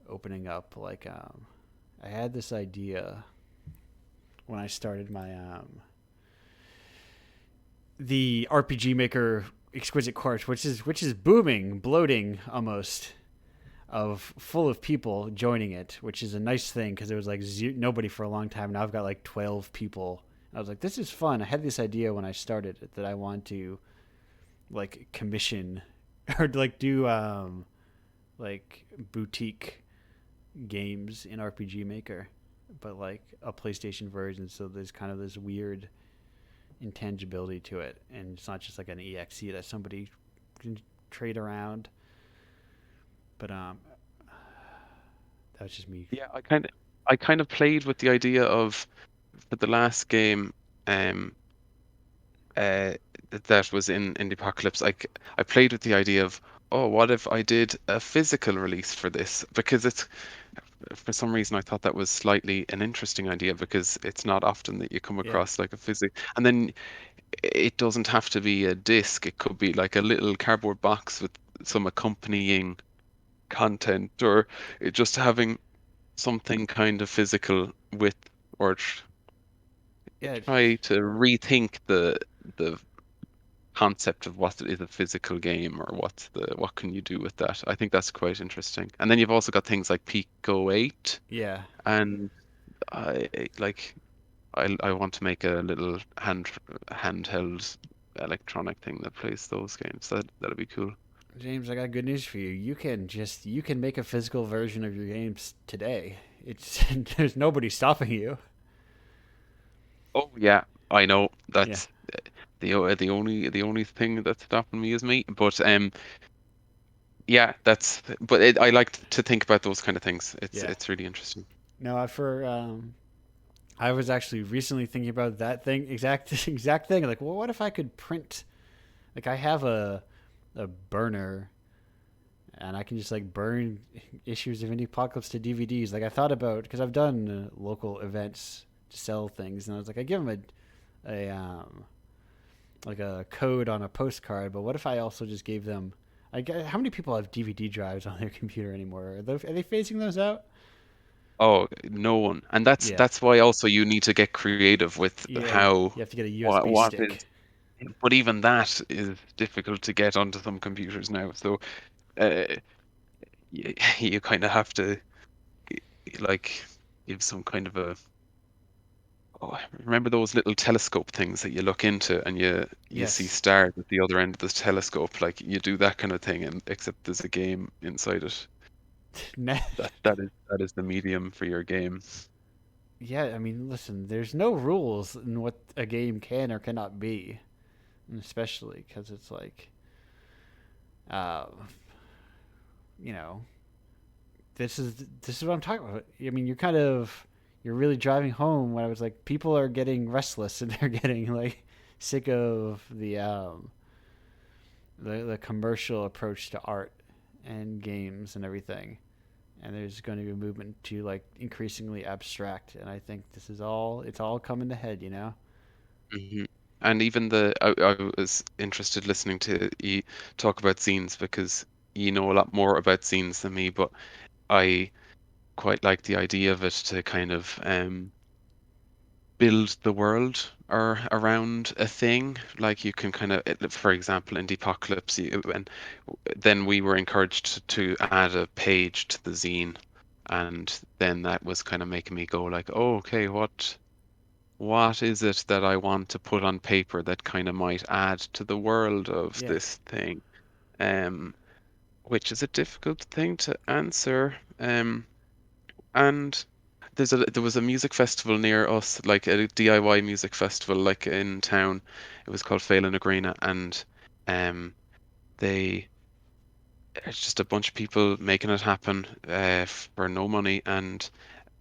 opening up like I had this idea when I started my the RPG Maker Exquisite Course, which is booming, bloating almost, of full of people joining it, which is a nice thing because there was like nobody for a long time. Now I've got like 12 people. I was like, this is fun. I had this idea when I started it that I want to like commission or like do like boutique games in RPG Maker, but like a PlayStation version. So there's kind of this weird intangibility to it, and it's not just like an exe that somebody can trade around. But that's just me. Yeah, I kind of played with the idea of for the last game um uh that was in Indiepocalypse. I played with the idea of, oh, what if I did a physical release for this? Because it's for some reason I thought that was slightly an interesting idea because it's not often that you come Yeah, across like a physic, and then it doesn't have to be a disc. It could be like a little cardboard box with some accompanying content, or just having something kind of physical with, or yeah, try to rethink the concept of what is a physical game, or what can you do with that. I think that's quite interesting. And then you've also got things like Pico 8, yeah, and like I want to make a little handheld electronic thing that plays those games. That'd be cool. James, I got good news for you. You can make a physical version of your games today. It's there's nobody stopping you. Oh yeah, I know. Yeah, That's the only thing that's stopping me is me. But yeah, I like to think about those kind of things. It's yeah. it's really interesting. No, I was actually recently thinking about that thing, exact thing. Like, well, what if I could print? Like, I have a burner, and I can just like burn issues of Indiepocalypse to DVDs. Like, I thought about because I've done local events to sell things, and I was like, I give them a like a code on a postcard. But what if I also just gave them? How many people have DVD drives on their computer anymore? Are they phasing those out? Oh, no one. And that's Yeah, that's why also you need to get creative with yeah. You how have to get a what USB what is. stick. But even that is difficult to get onto some computers now. So uh, you kind of have to like give some kind of a. Oh, remember those little telescope things that you look into and you see Yes. stars at the other end of the telescope? Like you do that kind of thing, and except there's a game inside it. That is the medium for your game. Yeah, I mean, listen, there's no rules in what a game can or cannot be, and especially because it's like, uh, you know, this is what I'm talking about. I mean, you're really driving home when I was like, people are getting restless and they're getting like sick of the commercial approach to art and games and everything. And there's going to be a movement to like increasingly abstract. And I think this is all it's all coming to head, you know? Hmm. And even I was interested listening to you talk about zines because you know a lot more about zines than me, but I quite like the idea of it to kind of build the world or around a thing. Like you can kind of, for example, in Depocalypse, and then we were encouraged to add a page to the zine, and then that was kind of making me go like, oh, okay, what is it that I want to put on paper that kind of might add to the world of Yeah. this thing? Um, which is a difficult thing to answer. And there was a music festival near us, like a DIY music festival, like in town. It was called Fail in Agrena, and um, they it's just a bunch of people making it happen for no money, and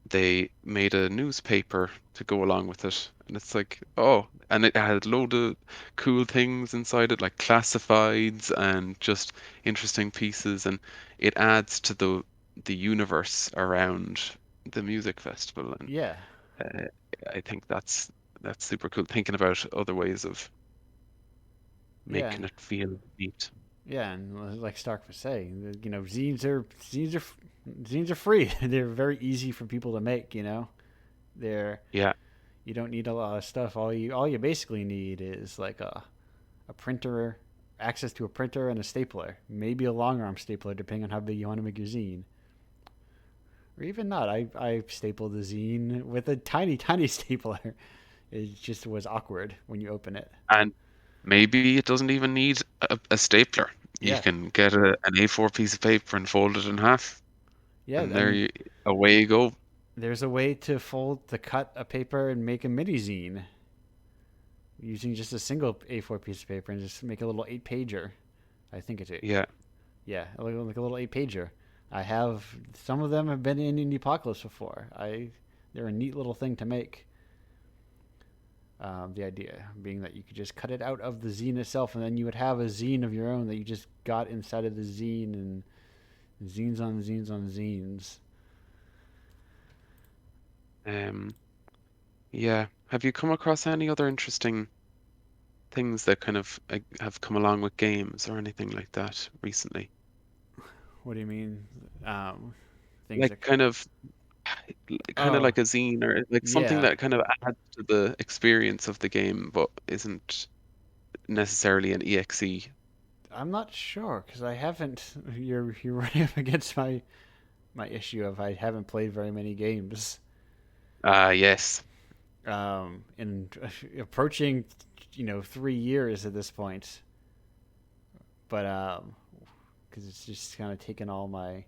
they made a newspaper to go along with it. And it's like, oh, and it had a load of cool things inside it, like classifieds and just interesting pieces, and it adds to the universe around the music festival. And Yeah. uh, I think that's super cool. Thinking about other ways of Yeah. making it feel neat. Yeah, and like Stark was saying, you know, zines are free. They're very easy for people to make. You know, they're Yeah, you don't need a lot of stuff. All you basically need is like a printer, access to a printer and a stapler, maybe a long arm stapler, depending on how big you want to make your zine, or even not. I stapled the zine with a tiny stapler. It just was awkward when you open it. and maybe it doesn't even need a stapler. You Yeah, can get an A4 piece of paper and fold it in half, yeah. and I mean, away you go. there's a way to cut a paper and make a mini zine using just a single A4 piece of paper and just make a little 8 pager. I think it's it. Yeah. Yeah, like a little 8 pager. I have some of them have been in Indiepocalypse before. They're a neat little thing to make. The idea being that you could just cut it out of the zine itself, and then you would have a zine of your own that you just got inside of the zine, and zines on zines on zines. Um, yeah. Have you come across any other interesting things that kind of have come along with games or anything like that recently? What do you mean? Things Like that. kind of Oh, like a zine or like something yeah. that kind of adds to the experience of the game, but isn't necessarily an EXE. I'm not sure because I haven't. You're running up against my issue of I haven't played very many games. Ah, yes. And approaching, 3 years at this point. But because it's just kind of taken all my.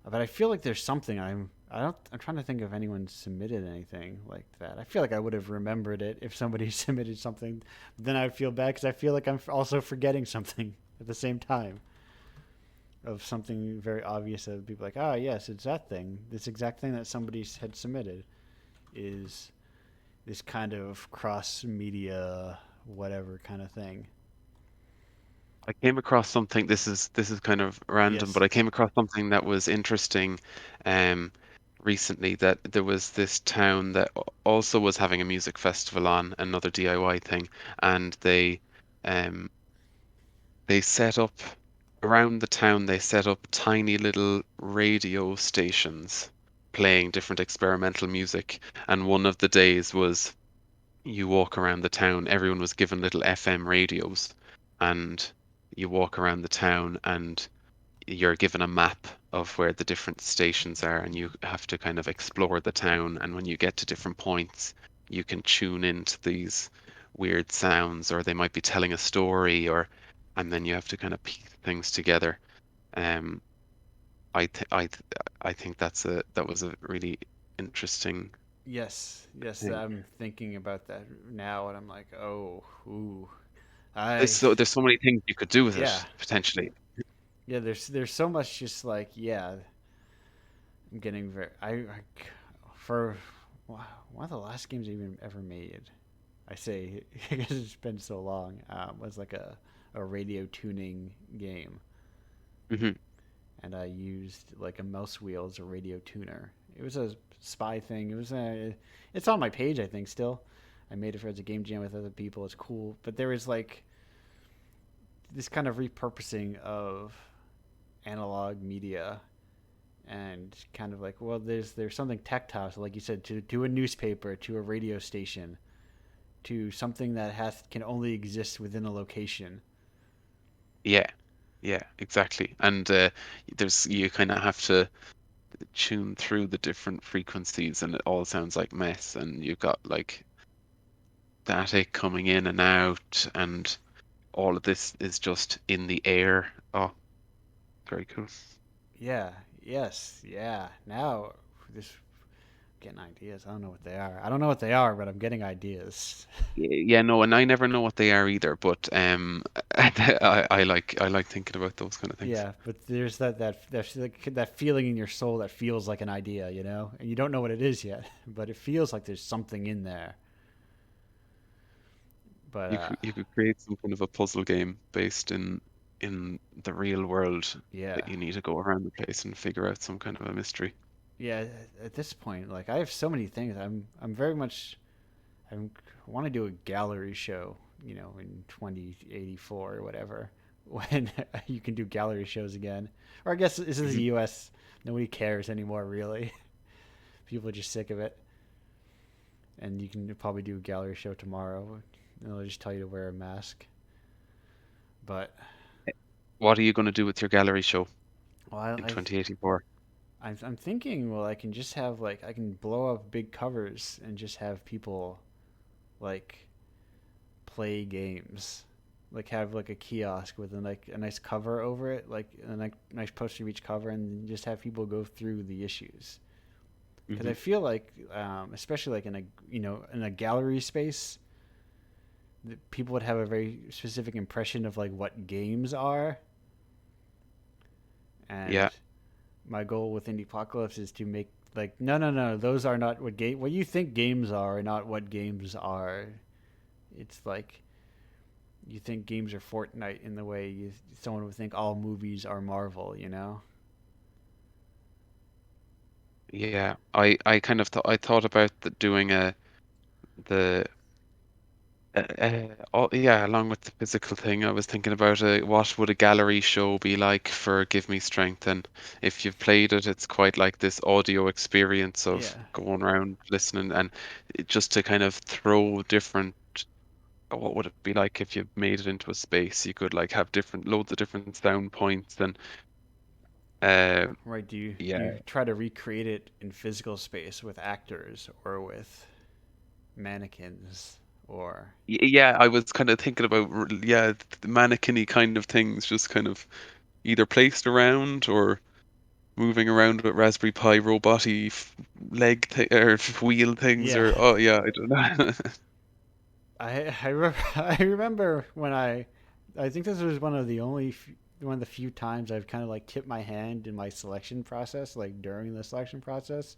But I feel like there's something I don't. I'm trying to think if anyone submitted anything like that. I feel like I would have remembered it if somebody submitted something. But then I feel bad because I feel like I'm also forgetting something at the same time of something very obvious that people like, ah, yes, it's that thing. This exact thing that somebody had submitted is this kind of cross media whatever kind of thing. I came across something. This is kind of random, but Yes. I came across something that was interesting um recently that there was this town that also was having a music festival on, another DIY thing, and um they set up around the town, they set up tiny little radio stations playing different experimental music, and one of the days was you walk around the town, everyone was given little FM radios, and you walk around the town and you're given a map of where the different stations are, and you have to kind of explore the town. And when you get to different points, you can tune into these weird sounds, or they might be telling a story, and then you have to kind of piece things together. Um, I th I th I think that was a really interesting Yes, thing. I'm thinking about that now, and I'm like, oh, ooh, I, There's so many things you could do with yeah, it potentially. yeah. There's so much just like, yeah. I'm getting very, for one of the last games I even ever made, I say because it's been so long, was like a radio tuning game, Hmm. and I used like a mouse wheel as a radio tuner. It was a spy thing. It's on my page, I think, still. I made it for as a game jam with other people. It's cool, but there was like this kind of repurposing of analog media and kind of like, well, there's something tactile, so like you said, to a newspaper, to a radio station, to something that has can only exist within a location. Yeah, yeah, exactly. And there's you kind of have to tune through the different frequencies, and it all sounds like mess. And you've got like static coming in and out, and all of this is just in the air. Oh, very cool. Yeah, yes, yeah. Now this getting ideas. I don't know what they are. I don't know what they are, but I'm getting ideas. Yeah, no, and I never know what they are either, but I like thinking about those kind of things. Yeah, but there's that feeling in your soul that feels like an idea, and you don't know what it is yet, but it feels like there's something in there. But You could create some kind of a puzzle game based in the real world yeah, that you need to go around the place and figure out some kind of a mystery. yeah. At this point, like I have so many things. I'm very much I want to do a gallery show, in 2084 or whatever, when you can do gallery shows again. Or I guess this is the Mhm. U.S. Nobody cares anymore, really. People are just sick of it. And you can probably do a gallery show tomorrow. And they'll just tell you to wear a mask. But What are you going to do with your gallery show well, in 2084? I'm thinking, well, I can just have like I can blow up big covers and just have people like play games, like have like a kiosk with a nice cover over it, like a nice poster of each cover, and just have people go through the issues. Because Hmm. I feel like, especially like in a in a gallery space, people would have a very specific impression of like what games are, Yeah, and my goal with Indiepocalypse is to make like no, those are not what you think games are not what games are. It's like you think games are Fortnite in the way someone would think all movies are Marvel. yeah. I kind of I thought about doing the yeah, along with the physical thing, I was thinking about what would a gallery show be like for Give Me Strength, and if you've played it, it's quite like this audio experience of Yeah. going around listening, and just to kind of throw different. What would it be like if you made it into a space? You could like have different loads of different sound points, and uh, Right. Do yeah, you try to recreate it in physical space with actors or with mannequins or yeah. I was kind of thinking about yeah, the mannequin-y kind of things, just kind of either placed around or moving around with Raspberry Pi robot-y leg or wheel things, yeah. or oh yeah, I don't know. I remember when I think this was one of the few times I've kind of like tipped my hand in my selection process, like during the selection process,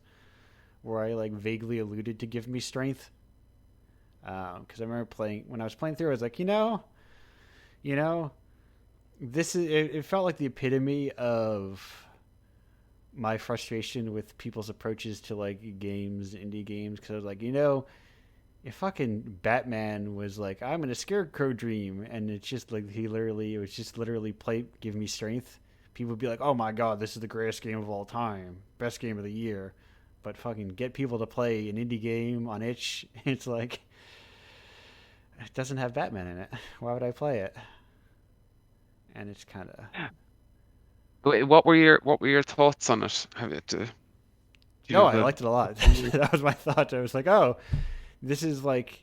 where I like vaguely alluded to give me strength. Because I remember playing when I was playing through, I was like, you know, it felt like the epitome of my frustration with people's approaches to like games, indie games. Because I was like, if fucking Batman was like, I'm in a scarecrow dream, and it's just like it was just literally play, give me strength. People would be like, oh my god, this is the greatest game of all time, best game of the year. But fucking get people to play an indie game on itch. It's like it doesn't have Batman in it. Why would I play it? And it's kind of What were your thoughts on it? Do you no, have I a liked it a lot. opinion? That was my thought. I was like, oh, this is like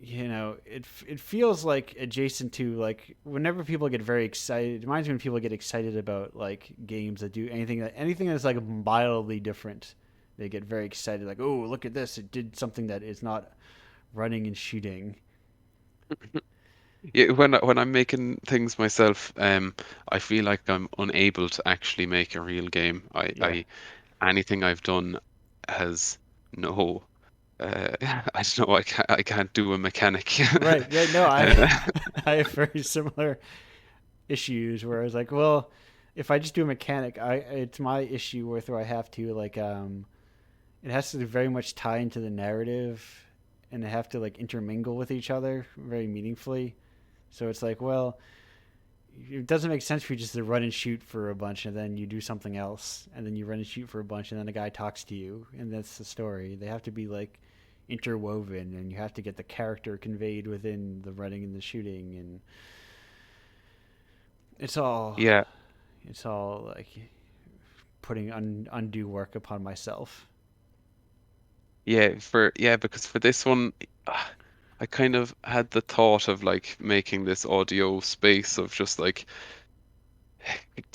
it feels like adjacent to like whenever people get very excited. It reminds me when people get excited about like games that do anything that's like mildly different. They get very excited, like, oh, look at this! It did something that is not running and shooting. Yeah, when I'm making things myself, I feel like I'm unable to actually make a real game. Yeah, I anything I've done. has no I don't know, I can't do a mechanic. Right. Yeah. No, I Uh, I have very similar issues where I was like, well, if I just do a mechanic, I it's my issue with where I have to like it has to very much tie into the narrative, and they have to like intermingle with each other very meaningfully. So it's like, well, it doesn't make sense for you just to run and shoot for a bunch and then you do something else and then you run and shoot for a bunch and then a guy talks to you and that's the story. They have to be like interwoven and you have to get the character conveyed within the running and the shooting, and it's all yeah, it's all like putting undue work upon myself. because for this one, I kind of had the thought of like making this audio space of just like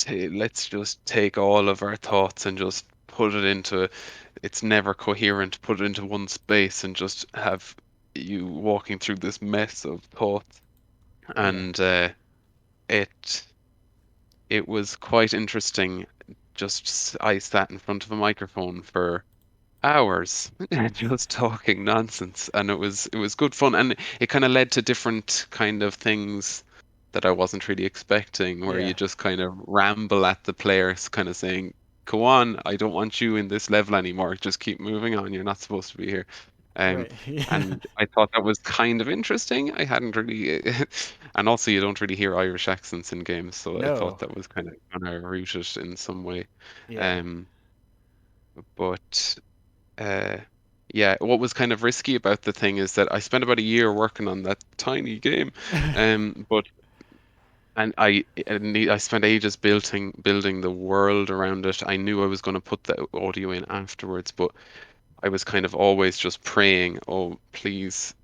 let's just take all of our thoughts and just put it into it's never coherent, put it into one space and just have you walking through this mess of thoughts. Yeah. And it it was quite interesting. I sat in front of a microphone for hours just talking nonsense, and it was good fun, and it kind of led to different kind of things that I wasn't really expecting, where you Yeah. just kind of ramble at the players, kind of saying, "Go on, I don't want you in this level anymore. Just keep moving on. You're not supposed to be here." Um, Right. Yeah. and I thought that was kind of interesting. I hadn't really, and also you don't really hear Irish accents in games, so I thought No. that was kind of rooted in some way. Yeah. Um, but uh, yeah, what was kind of risky about the thing is that I spent about a year working on that tiny game, but and I spent ages building the world around it. I knew I was going to put the audio in afterwards, but I was kind of always just praying, oh, please,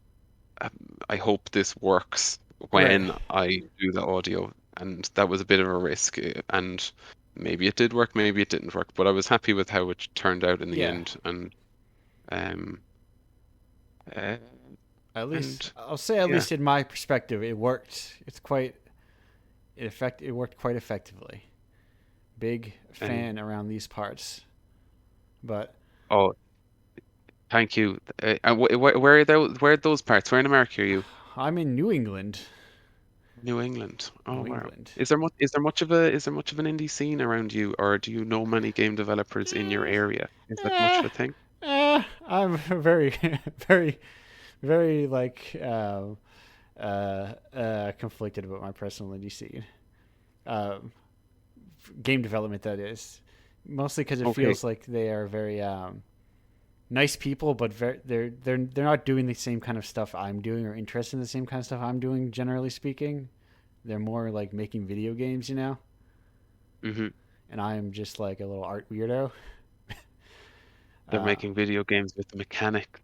um, I hope this works Right. when I do the audio, and that was a bit of a risk, and maybe it did work, maybe it didn't work, but I was happy with how it turned out in the Yeah. end, and um. Uh, At least and I'll say, at yeah, least in my perspective, it worked. It worked quite effectively. Big um, fan around these parts, but oh, thank you. And where are those? Where are those parts? Where in America are you? I'm in New England. New England. Oh New wow. England. Is there much of an indie scene around you, or do you know many game developers in your Eh, area? Is that much eh, of a thing? I'm very, very, very like conflicted about my personal indie scene. Um, Game development, that is, mostly because it Okay. feels like they are very nice people, but they're not doing the same kind of stuff I'm doing or interested in the same kind of stuff I'm doing. Generally speaking, they're more like making video games, Hmm. and I am just like a little art weirdo. They're Uh, making video games with mechanic.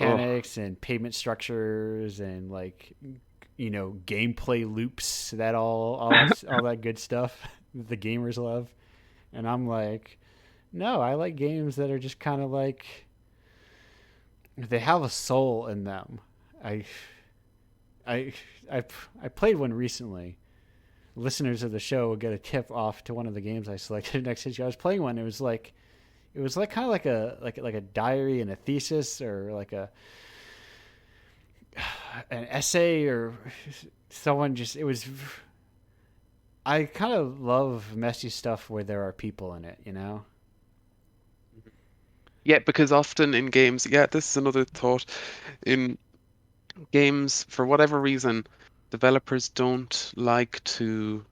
Oh, Mechanics and payment structures and like gameplay loops, that all that good stuff the gamers love, and I'm like, no, I like games that are just kind of like they have a soul in them. I I I I played one recently. Listeners of the show will get a tip off to one of the games I selected next issue. I was playing one. It was like kind of like a diary and a thesis, or like a an essay, or someone just it was. I kind of love messy stuff where there are people in it. yeah, because often in games, yeah, this is another thought. In games, for whatever reason, developers don't like to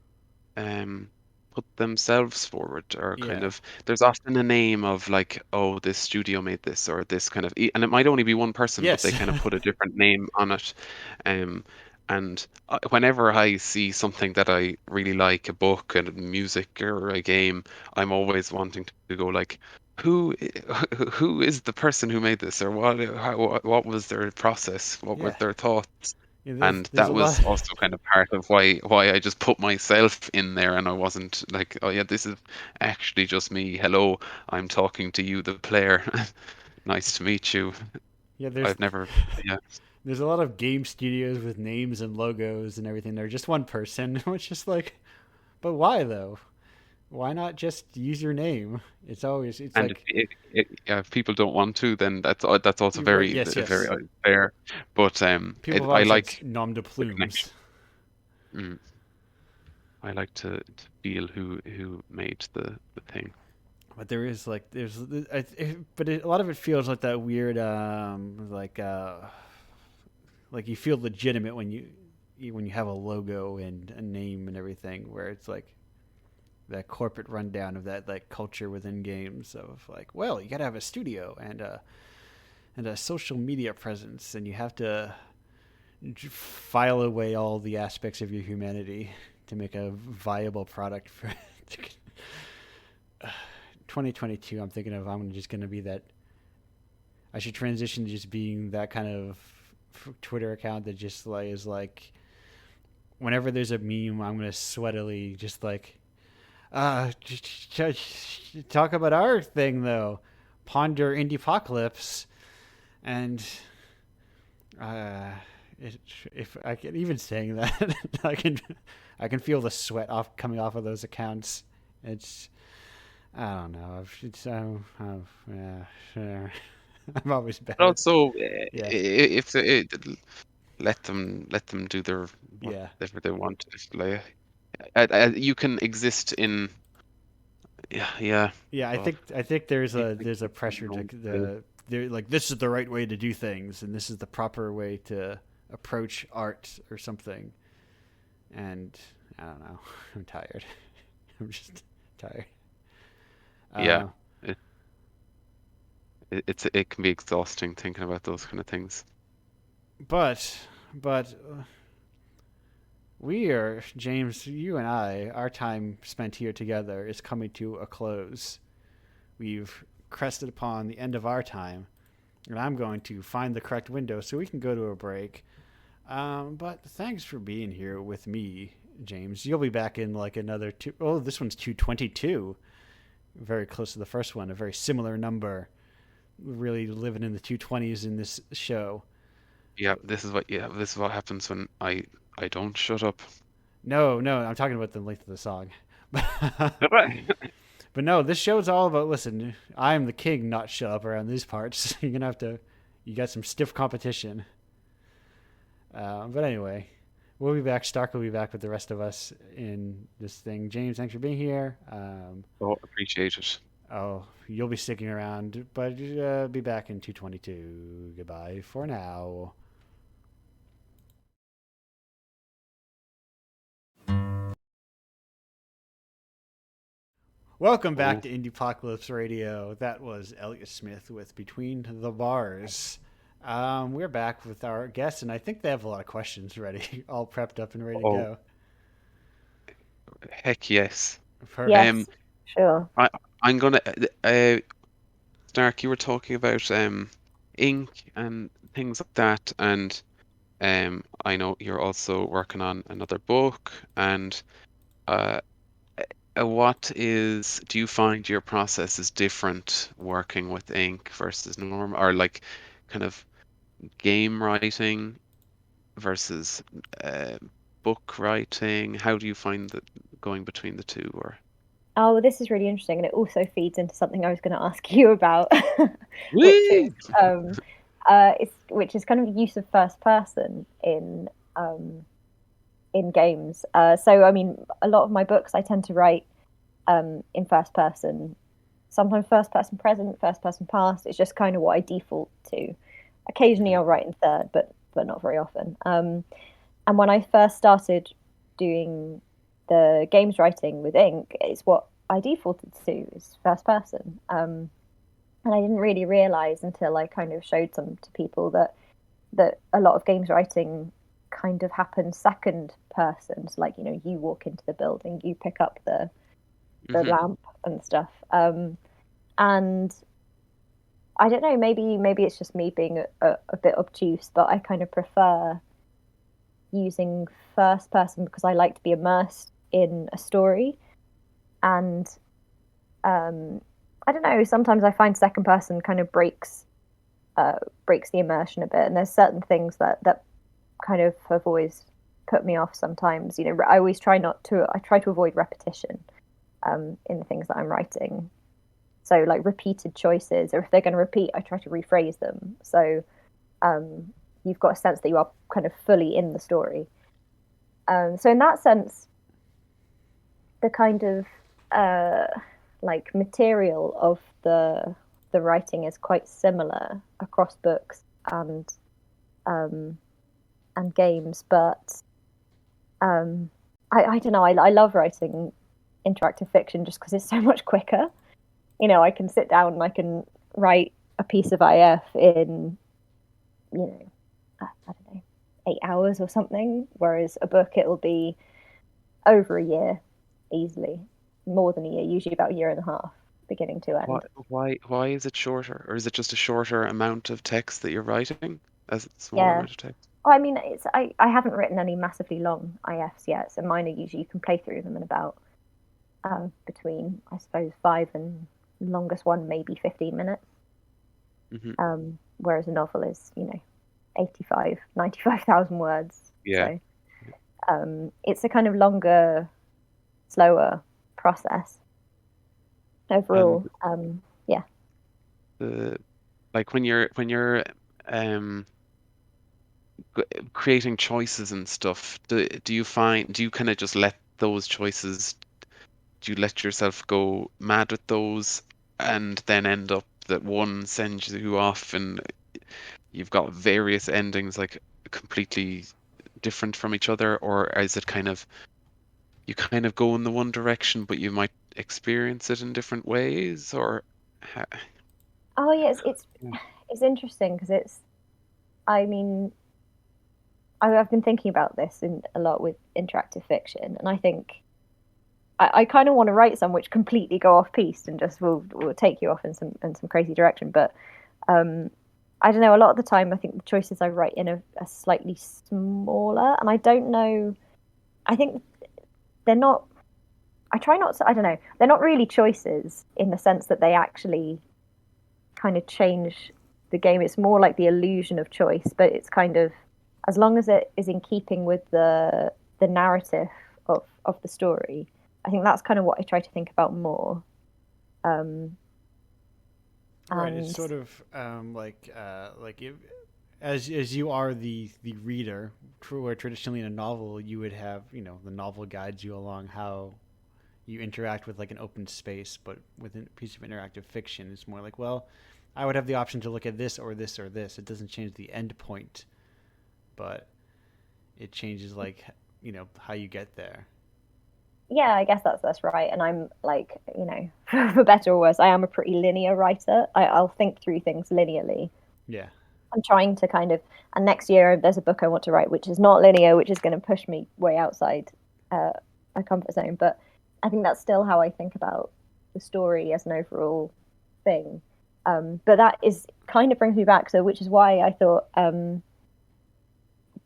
um put themselves forward, or kind Yeah. of there's often a name of like, oh, this studio made this, or this kind of and it might only be one person, but they Yes. kind of put a different name on it. um and whenever I see something that I really like, a book, a music, or a game, I'm always wanting to go like, who who is the person who made this, or what was their process, what were Yeah. their thoughts. Yeah, And there's that a lot. was also kind of part of why I just put myself in there, and I wasn't like, oh yeah, this is actually just me. Hello, I'm talking to you, the player. Nice to meet you. Yeah, I've never, yeah, there's a lot of game studios with names and logos and everything. They're just one person, which is like, but why though? Why not just use your name? It's And like yeah, if people don't want to, then that's also right. very Yes, very yes. fair. But People have I always said like nom de the connection. plumes. Mm. I like to feel who made the thing. But there is like a lot of it feels like that weird like you feel legitimate when you have a logo and a name and everything, where it's like that corporate rundown of that like culture within games of like, well, you got to have a studio and a social media presence, and you have to file away all the aspects of your humanity to make a viable product for 2022. I'm thinking of I'm just going to be that. I should transition to just being that kind of Twitter account that just like is like whenever there's a meme, I'm gonna sweatily just like talk about our thing though, ponder Indiepocalypse, and uh, if I can even saying that, I can feel the sweat coming off of those accounts. It's I don't know. It's yeah, sure. I'm always But bad at also, yeah, if let them do their yeah. whatever they want. It's like you can exist in yeah yeah. Yeah, I God, think I think there's you a can there's a exist in pressure your to own space. the they're like this is the right way to do things and this is the proper way to approach art or something. And I don't know. I'm tired. I'm just tired. Yeah, Uh, it, it can be exhausting thinking about those kind of things. but we are James. You and I, our time spent here together is coming to a close. We've crested upon the end of our time, and I'm going to find the correct window so we can go to a break. But thanks for being here with me, James. You'll be back in like another two. Oh, this one's 222. Very close to the first one. A very similar number. Really living in the 220s in this show. Yeah, this is what happens when I don't shut up. No, no, I'm talking about the length of the song. But no, this show is all about. Listen, I am the king, not shut up around these parts. You're gonna have to. You got some stiff competition. But anyway, we'll be back. Stark will be back with the rest of us in this thing. James, thanks for being here. Oh, appreciate it. Oh, you'll be sticking around, but be back in 222. Goodbye for now. Welcome back Oh, to Indiepocalypse Radio. That was Elliot Smith with Between the Bars. We're back with our guests, and I think they have a lot of questions ready, all prepped up and ready to oh, go. heck yes. Um, Yes, sure. I I'm gonna Stark, you were talking about ink and things like that, and I know you're also working on another book, and uh, do you find your process is different working with ink versus normal, or like kind of game writing versus uh, book writing? How do you find that going between the two, or? Oh, this is really interesting, and it also feeds into something I was going to ask you about, which is Whee! um, which is kind of use of first person um, in games. So, I mean, a lot of my books I tend to write in first person, sometimes first person present, first person past. It's just kind of what I default to. Occasionally, Mhm. I'll write in third, but not very often. And when I first started doing the games writing with ink, it's what I defaulted to is first person. And I didn't really realize until I kind of showed some to people that a lot of games writing kind of happens second person. So like, you walk into the building, you pick up the Mhm. lamp and stuff. And I don't know, maybe it's just me being a bit obtuse, but I kind of prefer using first person because I like to be immersed in a story. And um, I don't know, sometimes I find second person kind of breaks the immersion a bit. And there's certain things that kind of have always put me off sometimes. I always try not to. I try to avoid repetition. in the things that I'm writing. So like repeated choices, or if they're going to repeat, I try to rephrase them. So you've got a sense that you are kind of fully in the story. So in that sense, the kind of like material of the writing is quite similar across books um, and games, but I don't know. I love writing interactive fiction just because it's so much quicker. I can sit down and I can write a piece of IF in, I don't know, 8 hours or something. Whereas a book, it'll be over a year easily, more than a year, usually about a year and a half, beginning to Why, end. why is it shorter? Or is it just a shorter amount of text that you're writing as a smaller Yeah. amount of text? Well, I mean, I haven't written any massively long IFs yet, so mine are usually you can play through them in about between, I suppose, 5 and longest one maybe 15 minutes. Hmm. Whereas a novel is 95,000 words. Yeah. So it's a kind of longer, slower process And overall. Yeah. the like when you're um creating choices and stuff, do you kind of just let those choices, do you let yourself go mad with those and then end up that one sends you off and you've got various endings like completely different from each other, or is it kind of you kind of go in the one direction but you might experience it in different ways, or ha- Oh yeah, it's yeah. it's interesting because I mean, I've been thinking about this a lot with interactive fiction, and I think I kind of want to write some which completely go off piste and just will take you off in some crazy direction. But um, I don't know. A lot of the time, I think the choices I write in are slightly smaller, and I don't know. I think they're not. I try not to. I don't know. They're not really choices in the sense that they actually kind of change the game. It's more like the illusion of choice, but it's kind of as long as it is in keeping with the narrative of the story. I think that's kind of what I try to think about more. Um, Right. It's and sort of like if, as you are the reader, where traditionally in a novel you would have the novel guides you along how you interact with like an open space, but with a piece of interactive fiction, it's more like, well, I would have the option to look at this or this or this. It doesn't change the end point, but it changes like how you get there. yeah, I guess that's right. And I'm like, for better or worse, I am a pretty linear writer. I'll think through things linearly. Yeah. I'm trying to kind of, and next year there's a book I want to write which is not linear, which is going to push me way outside uh, my comfort zone. But I think that's still how I think about the story as an overall thing. But that is kind of brings me back. So, which is why I thought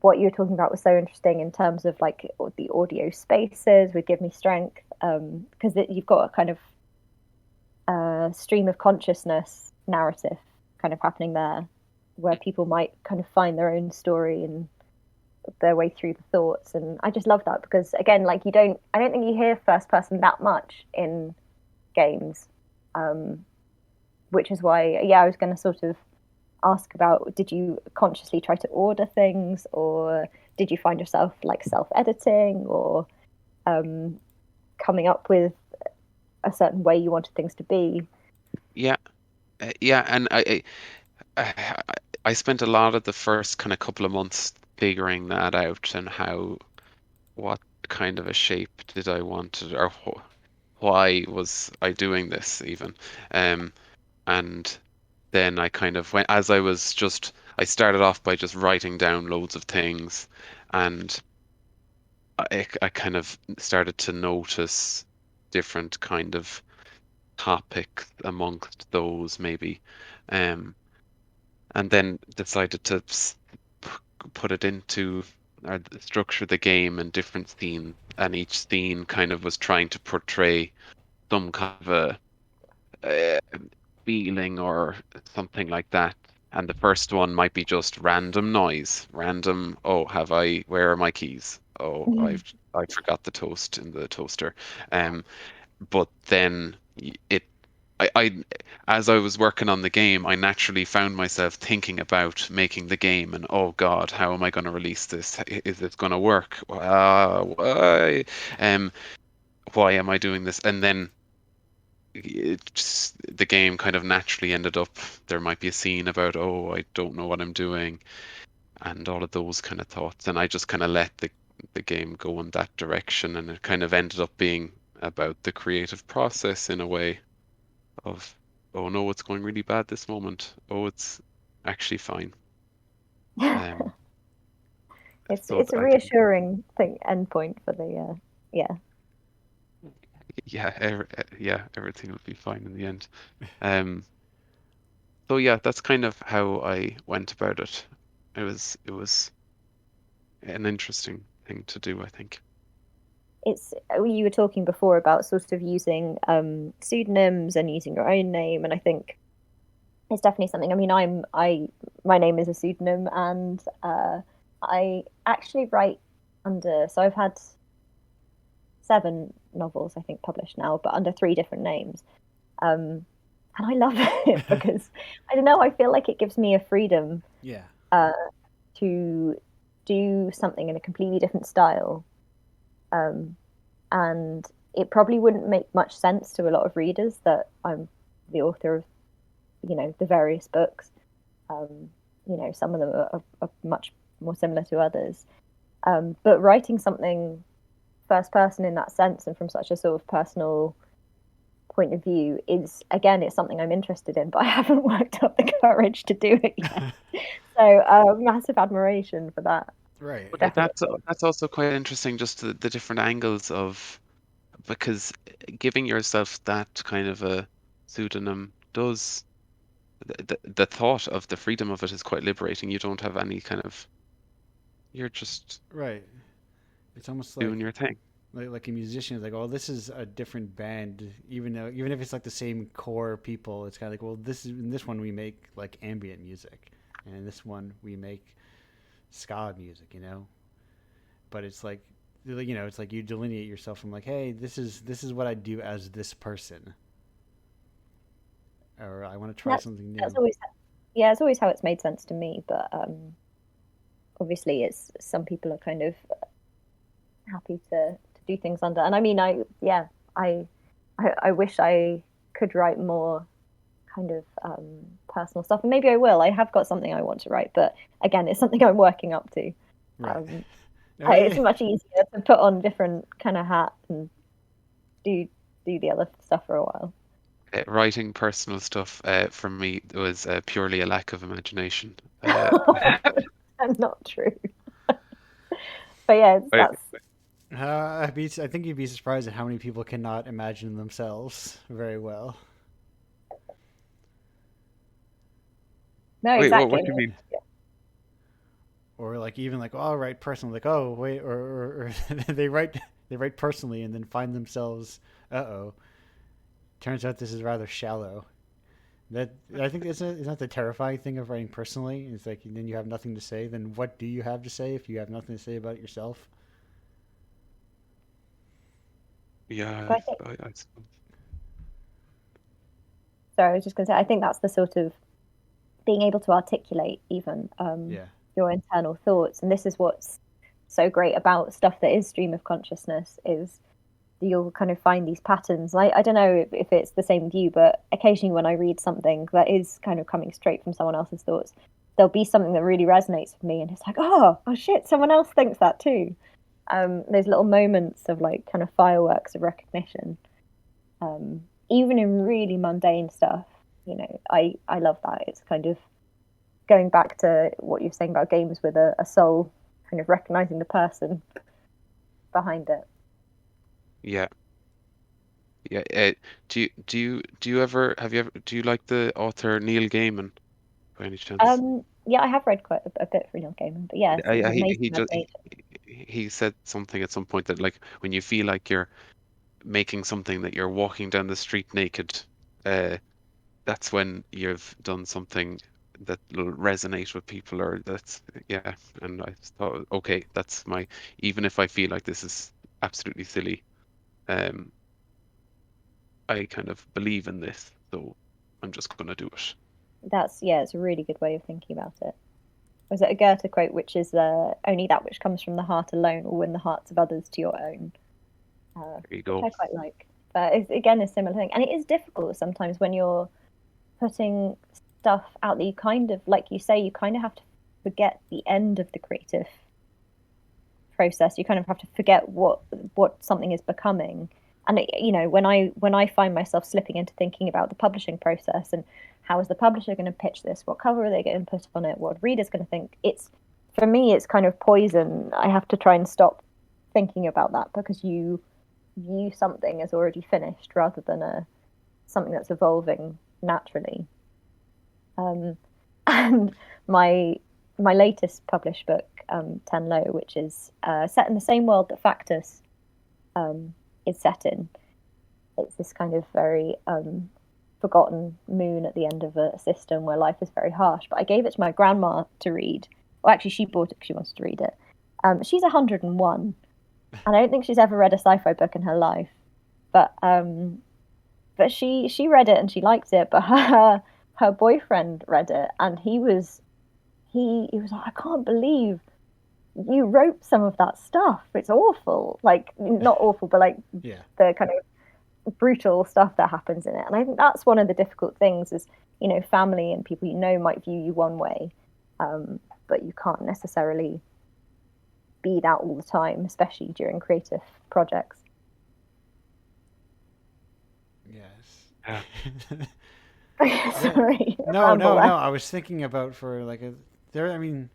what you were talking about was so interesting in terms of like the audio spaces would give me strength because you've got a kind of stream of consciousness narrative kind of happening there where people might kind of find their own story and their way through the thoughts. And I just love that because again, like I don't think you hear first person that much in games, which is why, yeah, I was going to sort of ask about, did you consciously try to order things, or did you find yourself like self-editing, or coming up with a certain way you wanted things to be? Yeah. Yeah, and I I spent a lot of the first kind of couple of months figuring that out and what kind of a shape did I want it, or why was I doing this even. Um, and then I kind of went, as I started off by just writing down loads of things, and I kind of started to notice different kind of topics amongst those maybe. Um, and then decided to put it into or structure the game in different scenes, and each scene kind of was trying to portray some kind of a feeling or something like that. And the first one might be just random noise, random. Oh, where are my keys? Oh, I forgot the toast in the toaster. Um, but then it I as I was working on the game, I naturally found myself thinking about making the game and oh God, how am I going to release this? Is it going to work? Why? Um, why am I doing this? And then the game kind of naturally ended up. There might be a scene about oh, I don't know what I'm doing, and all of those kind of thoughts, and I just kind of let the game go in that direction, and it kind of ended up being about the creative process in a way of, oh no, it's going really bad this moment. Oh, it's actually fine. Um, so It's a I think, reassuring thing endpoint for the yeah. yeah, yeah, everything will be fine in the end. Um, so yeah, that's kind of how I went about it. It was an interesting thing to do, I think. It's you were talking before about sort of using pseudonyms and using your own name, and I think it's definitely something. I mean, I my name is a pseudonym, and I actually write under. So I've had 7 novels, I think, published now, but under 3 different names. And I love it because I don't know. I feel like it gives me a freedom Yeah. uh, to do something in a completely different style, um, and it probably wouldn't make much sense to a lot of readers that I'm the author of, the various books. Um, some of them are much more similar to others. But writing something first person in that sense and from such a sort of personal point of view is, again, it's something I'm interested in, but I haven't worked up the courage to do it yet. So massive admiration for that, Right. But definitely. that's also quite interesting, just the different angles of because giving yourself that kind of a pseudonym does the thought of the freedom of it is quite liberating. You don't have any kind of you're just Right. It's almost doing like your thing. like a musician is like, oh, this is a different band, even if it's like the same core people. It's kind of like, well, this is in this one we make like ambient music, and in this one we make ska music, But it's like, it's like you delineate yourself from like, hey, this is what I do as this person, or I want to try That's something that's new. always yeah, it's always how it's made sense to me. But obviously, it's some people are kind of happy to do things under. And I mean, I I wish I could write more kind of personal stuff, and maybe I will. I have got something I want to write, but again, it's something I'm working up to. Right. Um, No, it's much easier to put on different kind of hats and do do the other stuff for a while. Writing personal stuff for me was purely a lack of imagination. And not true, but yeah, I, that's I think you'd be surprised at how many people cannot imagine themselves very well. no, wait, what exactly. do you mean? Or like even like, oh, I'll write personally, like, oh wait, or they write personally and then find themselves, oh, turns out this is rather shallow. That I think isn't that the terrifying thing of writing personally? It's like then you have nothing to say. Then what do you have to say if you have nothing to say about yourself? Yeah, But I think, I suppose. sorry, I was just going to say, I think that's the sort of being able to articulate even Yeah. your internal thoughts, and this is what's so great about stuff that is stream of consciousness is you'll kind of find these patterns. I don't know if it's the same with you, but occasionally when I read something that is kind of coming straight from someone else's thoughts, there'll be something that really resonates with me, and it's like, oh shit, someone else thinks that too. Those little moments of like kind of fireworks of recognition, even in really mundane stuff. I love that. It's kind of going back to what you're saying about games with a soul, kind of recognizing the person behind it. Yeah, yeah. Do you ever have you ever do you like the author Neil Gaiman by any chance? Yeah, I have read quite a bit for Neil Gaiman, but yeah, it's an amazing He just imagination. he said something at some point that like when you feel like you're making something that you're walking down the street naked, uh, that's when you've done something that will resonate with people or that's yeah. And I thought, okay, that's my even if I feel like this is absolutely silly, um, I kind of believe in this, so I'm just gonna do it. It's a really good way of thinking about it. Was it a Goethe quote, which is only that which comes from the heart alone will win the hearts of others to your own, There you which go. I quite like. But it's again a similar thing, and it is difficult sometimes when you're putting stuff out that you kind of, like you say, you kind of have to forget the end of the creative process. You kind of have to forget what something is becoming. And when I find myself slipping into thinking about the publishing process and how is the publisher going to pitch this, what cover are they going to put on it, what readers going to think, it's for me it's kind of poison. I have to try and stop thinking about that because you view something as already finished rather than something that's evolving naturally. And my latest published book, Ten Low, which is set in the same world that Factus is set in. It's this kind of very forgotten moon at the end of a system where life is very harsh. But I gave it to my grandma to read. Well, actually, she bought it because she wanted to read it. She's 101, and I don't think she's ever read a sci-fi book in her life. But she read it and she liked it. But her boyfriend read it, and he was like, I can't believe you wrote some of that stuff. It's awful. Like, not awful, but like Yeah. the kind of brutal stuff that happens in it. And I think that's one of the difficult things is, family and people might view you one way, but you can't necessarily be that all the time, especially during creative projects. Yes. Sorry. No. I was thinking about I mean,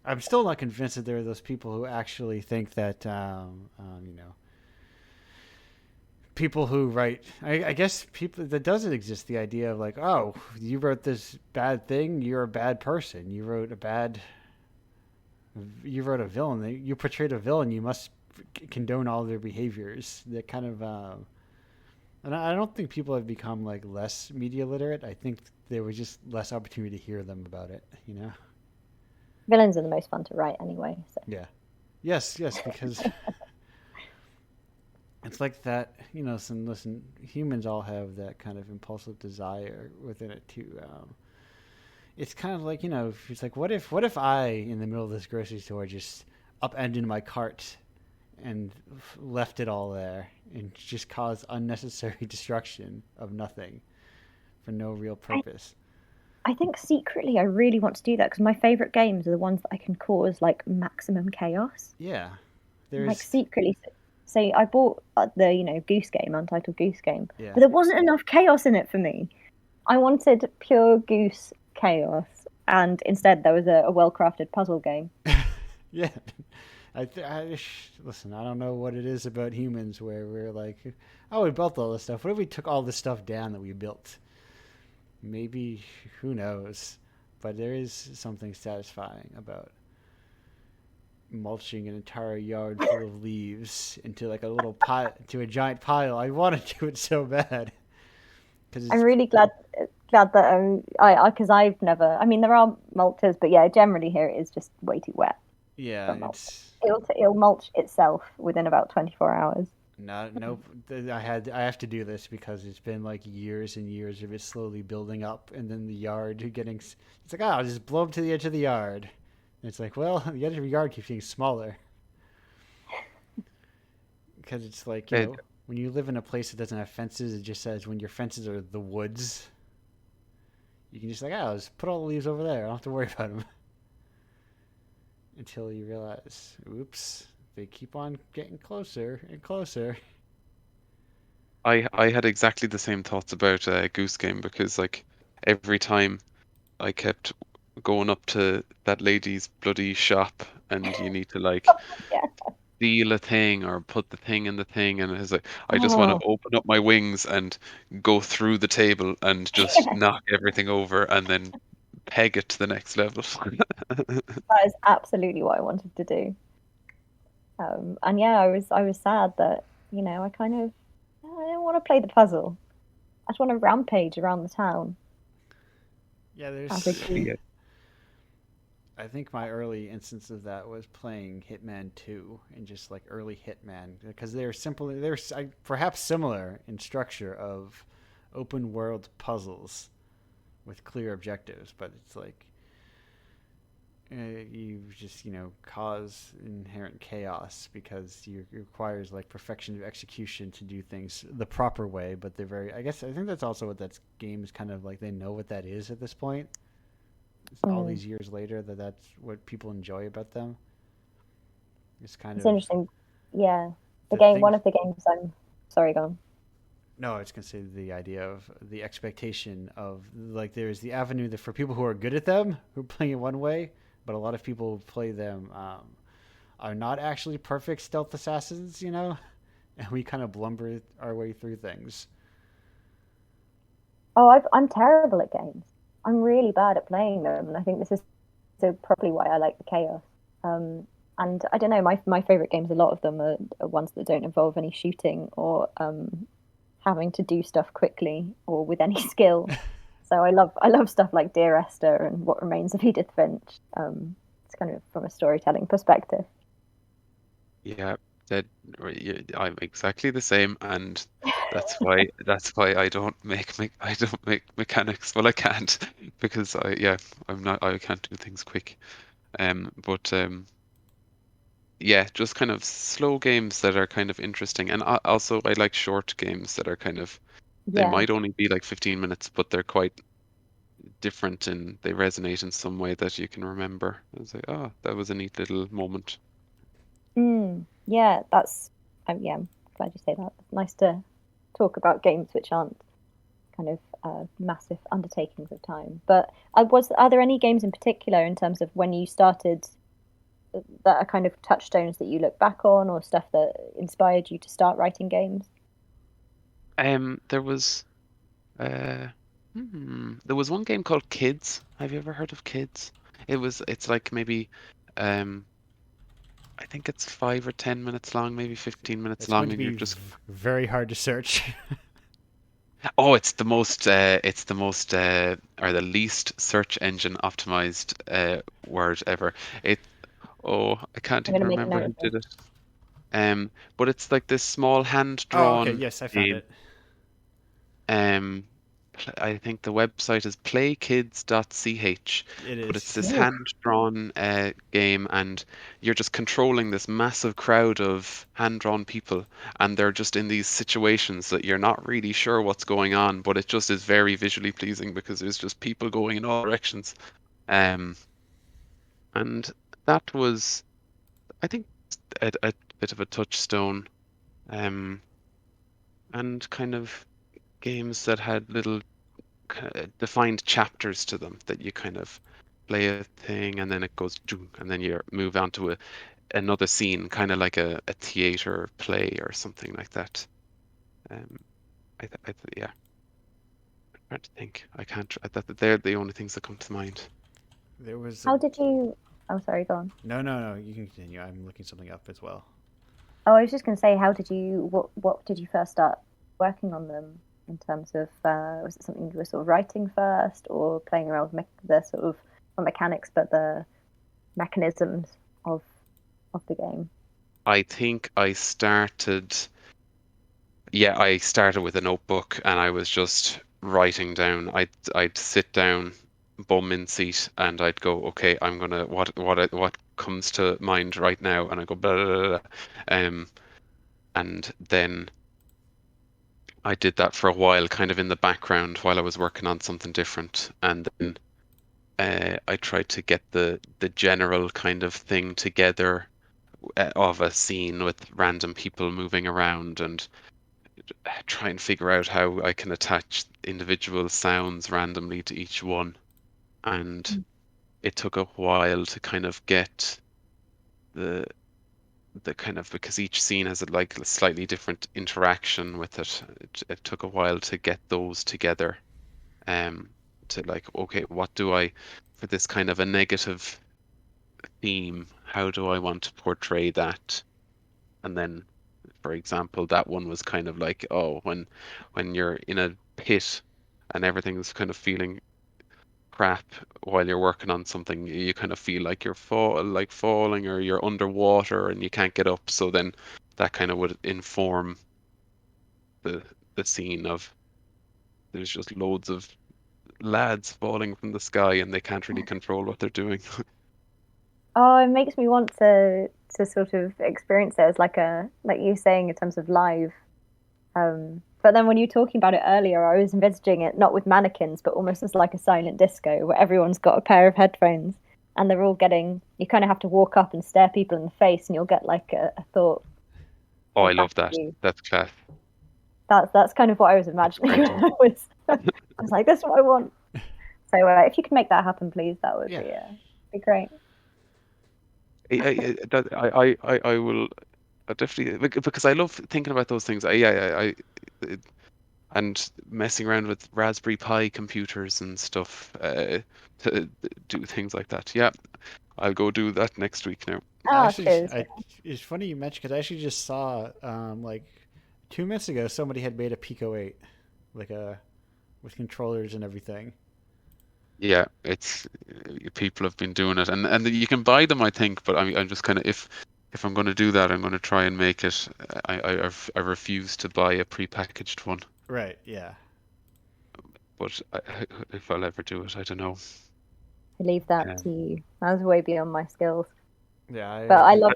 I'm still not convinced that there are those people who actually think that, people who write, I guess people that doesn't exist. The idea of like, oh, you wrote this bad thing, you're a bad person. You wrote a villain. You portrayed a villain. You must condone all their behaviors. That kind of, and I don't think people have become like less media literate. I think there was just less opportunity to hear them about it. Villains are the most fun to write anyway. So. Yeah. Yes, because it's like that, listen, humans all have that kind of impulsive desire within it too. It's kind of like, it's like, what if I, in the middle of this grocery store, just upended my cart and left it all there and just caused unnecessary destruction of nothing for no real purpose. I think secretly I really want to do that because my favorite games are the ones that I can cause like maximum chaos. Yeah. Like secretly. Say I bought the Goose Game, Untitled Goose Game, yeah. but there wasn't enough chaos in it for me. I wanted pure goose chaos, and instead there was a well-crafted puzzle game. Yeah. Listen, I don't know what it is about humans where we're like, oh, we built all this stuff. What if we took all this stuff down that we built? Maybe, who knows? But there is something satisfying about mulching an entire yard full of leaves into like a little pile, to a giant pile. I want to do it so bad. I'm really glad that because I've never. I mean, there are mulches, but yeah, generally here it is just way too wet. Yeah, it'll mulch itself within about 24 hours. Nope. I have to do this because it's been like years and years of it slowly building up, and then the yard getting. It's like, I'll just blow up to the edge of the yard. And it's like, well, the edge of your yard keeps getting smaller because it's like, when you live in a place that doesn't have fences, it just says when your fences are the woods, you can just like, I'll just put all the leaves over there. I don't have to worry about them. Until you realize, oops, they keep on getting closer and closer. I had exactly the same thoughts about Goose Game because like every time I kept going up to that lady's bloody shop and you need to like steal a thing or put the thing in the thing, and it's like I just want to open up my wings and go through the table and just knock everything over and then peg it to the next level. That is absolutely what I wanted to do. And yeah, I was sad that I didn't want to play the puzzle. I just want to rampage around the town. Yeah, there's. I think my early instance of that was playing Hitman 2 and just like early Hitman because they're simple. They're perhaps similar in structure of open world puzzles with clear objectives, but it's like you just cause inherent chaos because it requires like perfection of execution to do things the proper way. But they're very. I think that's also what that game is kind of like. They know what that is at this point. All Mm. these years later, that's what people enjoy about them. It's kind It's of interesting. Yeah, the the game. One things. of the games I'm sorry, go on. No, I was gonna say the idea of the expectation of like there's the avenue that for people who are good at them who are playing it one way, but a lot of people who play them are not actually perfect stealth assassins, and we kind of blumber our way through things. Oh, I'm terrible at games. I'm really bad at playing them, and I think this is so probably why I like the chaos. Um, and I don't know, my favorite games, a lot of them are ones that don't involve any shooting or having to do stuff quickly or with any skill. So I love stuff like Dear Esther and What Remains of Edith Finch. It's kind of from a storytelling perspective. Yeah, that I'm exactly the same, and that's why I don't make mechanics. Well, I can't because I can't do things quick. But yeah, just kind of slow games that are kind of interesting, and also I like short games that are kind of they Yeah. might only be like 15 minutes, but they're quite different and they resonate in some way that you can remember. It's like, oh, that was a neat little moment. Yeah, yeah, I'm glad you say that. It's nice to talk about games which aren't kind of massive undertakings of time. But are there any games in particular in terms of when you started that are kind of touchstones that you look back on or stuff that inspired you to start writing games? There was there was one game called Kids. Have you ever heard of Kids? It's like maybe um I think it's 5 or 10 minutes long, maybe 15 minutes It's going long, to and you're be just very hard to search. oh, it's the most or the least search engine optimized word ever. It oh, I can't I'm going even to make a remember note who of this. did it. But it's like this small Oh, okay. hand-drawn Yes, I found game. it. Um, I think the website is playkids.ch, It but is. it's this Ooh. hand-drawn game, and you're just controlling this massive crowd of hand-drawn people, and they're just in these situations that you're not really sure what's going on, but it just is very visually pleasing because there's just people going in all directions. Um, and that was, I think, a bit of a touchstone. Um, and kind of games that had little defined chapters to them that you kind of play a thing and then it goes "Doo," and then you move on to another scene, kind of like a theater play or something like that. Um, yeah, I'm trying to think. I can't. They're the only things that come to mind. There was a. How did you? Oh, sorry, go on. No, no, no. You can continue. I'm looking something up as well. Oh, I was just going to say, how did you? What did you first start working on them in terms of? Was it something you were sort of writing first, or playing around with the sort of not mechanics, but the mechanisms of of the game? I think I started. Yeah, I started with a notebook and I was just writing down. I'd sit down, bum in seat, and I'd go, okay, I'm gonna what comes to mind right now, and I go blah, blah, blah, blah. And then I did that for a while, kind of in the background while I was working on something different, and then I tried to get the general kind of thing together of a scene with random people moving around and try and figure out how I can attach individual sounds randomly to each one. And it took a while to kind of get the kind of because each scene has a slightly different interaction with it. It took a while to get those together. Um, to like, okay, what do I for this kind of a negative theme? How do I want to portray that? And then, for example, that one was kind of like, oh, when you're in a pit and everything's kind of feeling crap while you're working on something. You kind of feel like you're falling, or you're underwater and you can't get up. So then that kind of would inform the scene of there's just loads of lads falling from the sky and they can't really control what they're doing. Oh, it makes me want to sort of experience it as like you saying in terms of live. But then when you were talking about it earlier, I was envisaging it not with mannequins, but almost as like a silent disco where everyone's got a pair of headphones and they're all getting. You kind of have to walk up and stare people in the face, and you'll get like a thought Oh, I like back love that. to you. That's class. That's kind of what I was That's imagining. great. When I was like, "That's what I want." So if you can make that happen, please, that would Yeah. be great. I will definitely, because I love thinking about those things. And messing around with Raspberry Pi computers and stuff to do things like that. Yeah, I'll go do that next week now. Ah, cheers. It's funny you mentioned because I actually just saw like 2 minutes ago somebody had made a Pico 8, like with controllers and everything. Yeah, it's people have been doing it, and you can buy them, I think. But I'm just kind of, if I'm going to do that, I'm going to try and make it. I refuse to buy a prepackaged one. Right. Yeah. But if I'll ever do it, I don't know. I leave that to Um, you. That was way beyond my skills. Yeah. But I love.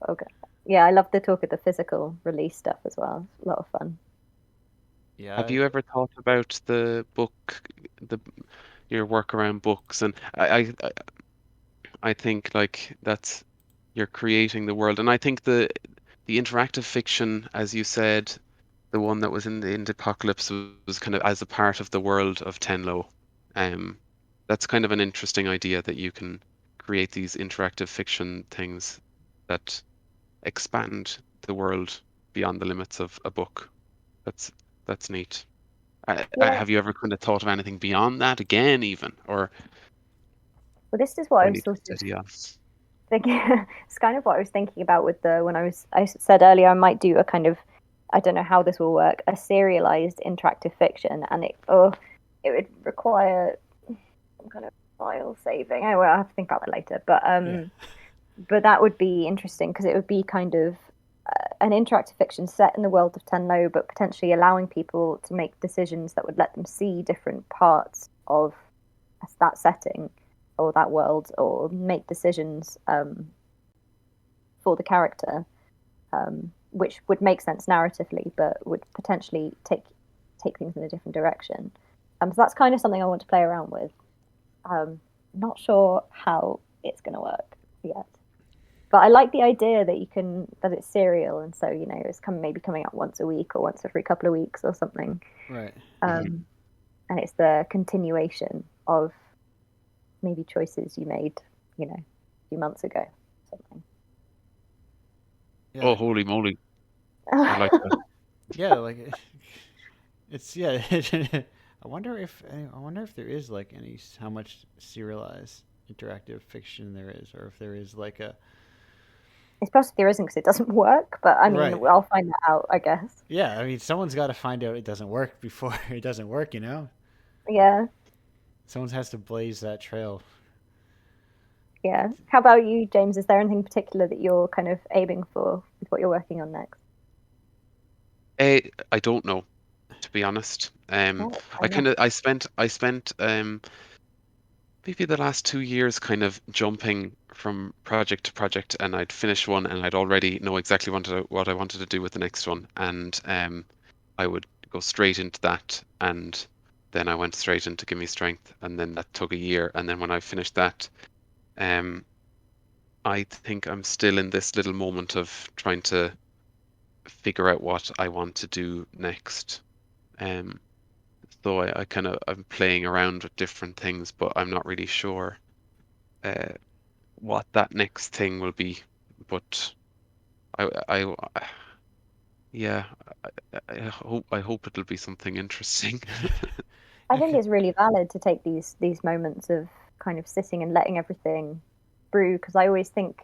Okay. Yeah, I love the talk of the physical release stuff as well. It's a lot of fun. have Yeah. you ever thought about the your work around books? And I think like that's you're creating the world, and I think the interactive fiction, as you said, the one that was in the Indiepocalypse was kind of as a part of the world of Tenlo. Um, that's kind of an interesting idea that you can create these interactive fiction things that expand the world beyond the limits of a book. That's that's neat. Yeah. Have you ever kind of thought of anything beyond that again, even, Well, this is what or I was anything sort of steady on? thinking. It's kind of what I was thinking about with the when I said earlier I might do a kind of I don't know how this will work a serialized interactive fiction, and it would require some kind of file saving. Oh, well, I have to think about that later. Yeah. But that would be interesting because it would be kind of an interactive fiction set in the world of Tenlo, but potentially allowing people to make decisions that would let them see different parts of that setting or that world, or make decisions for the character, which would make sense narratively, but would potentially take things in a different direction. So that's kind of something I want to play around with. Not sure how it's going to work yet. But I like the idea that it's serial, and so it's maybe coming out once a week or once every couple of weeks or something. Right. And it's the continuation of maybe choices you made, a few months ago, something. Yeah. Oh, holy moly! I like that. Yeah. Like it's yeah. I wonder if there is like how much serialized interactive fiction there is, or if there is like a It's possible there isn't because it doesn't work, but I mean, right. I'll find that out, I guess. Yeah, I mean, someone's got to find out it doesn't work before it doesn't work. Yeah, Someone has to blaze that trail. yeah. How about you, James? Is there anything particular that you're kind of aiming for with what you're working on next? I don't know, to be honest. Oh, fair enough. I spent maybe the last 2 years kind of jumping from project to project, and I'd finish one and I'd already know exactly what I wanted to do with the next one, and I would go straight into that, and then I went straight into Give Me Strength, and then that took a year, and then when I finished that, um, I think I'm still in this little moment of trying to figure out what I want to do next. Um, so I'm playing around with different things, but I'm not really sure uh, what that next thing will be. But I yeah, I hope it'll be something interesting. I think it's really valid to take these moments of kind of sitting and letting everything brew, because I always think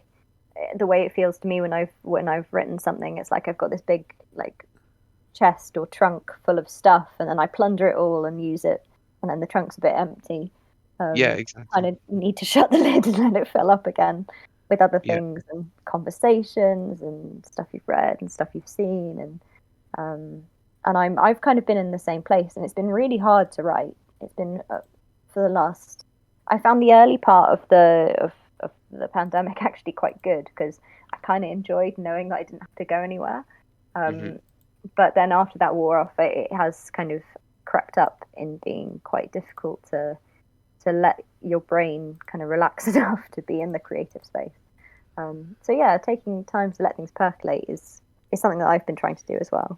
the way it feels to me when I've written something, it's like I've got this big like chest or trunk full of stuff, and then I plunder it all and use it, and then the trunk's a bit empty. Yeah, Kind exactly. of need to shut the lid and let it fill up again with other Yeah. things and conversations and stuff you've read and stuff you've seen um, and I've kind of been in the same place, and it's been really hard to write. It's been for the last. I found the early part of the pandemic actually quite good because I kind of enjoyed knowing that I didn't have to go anywhere. Hmm. Um, but then after that wore off, it has kind of crept up in being quite difficult to let your brain kind of relax enough to be in the creative space. So yeah, taking time to let things percolate is something that I've been trying to do as well.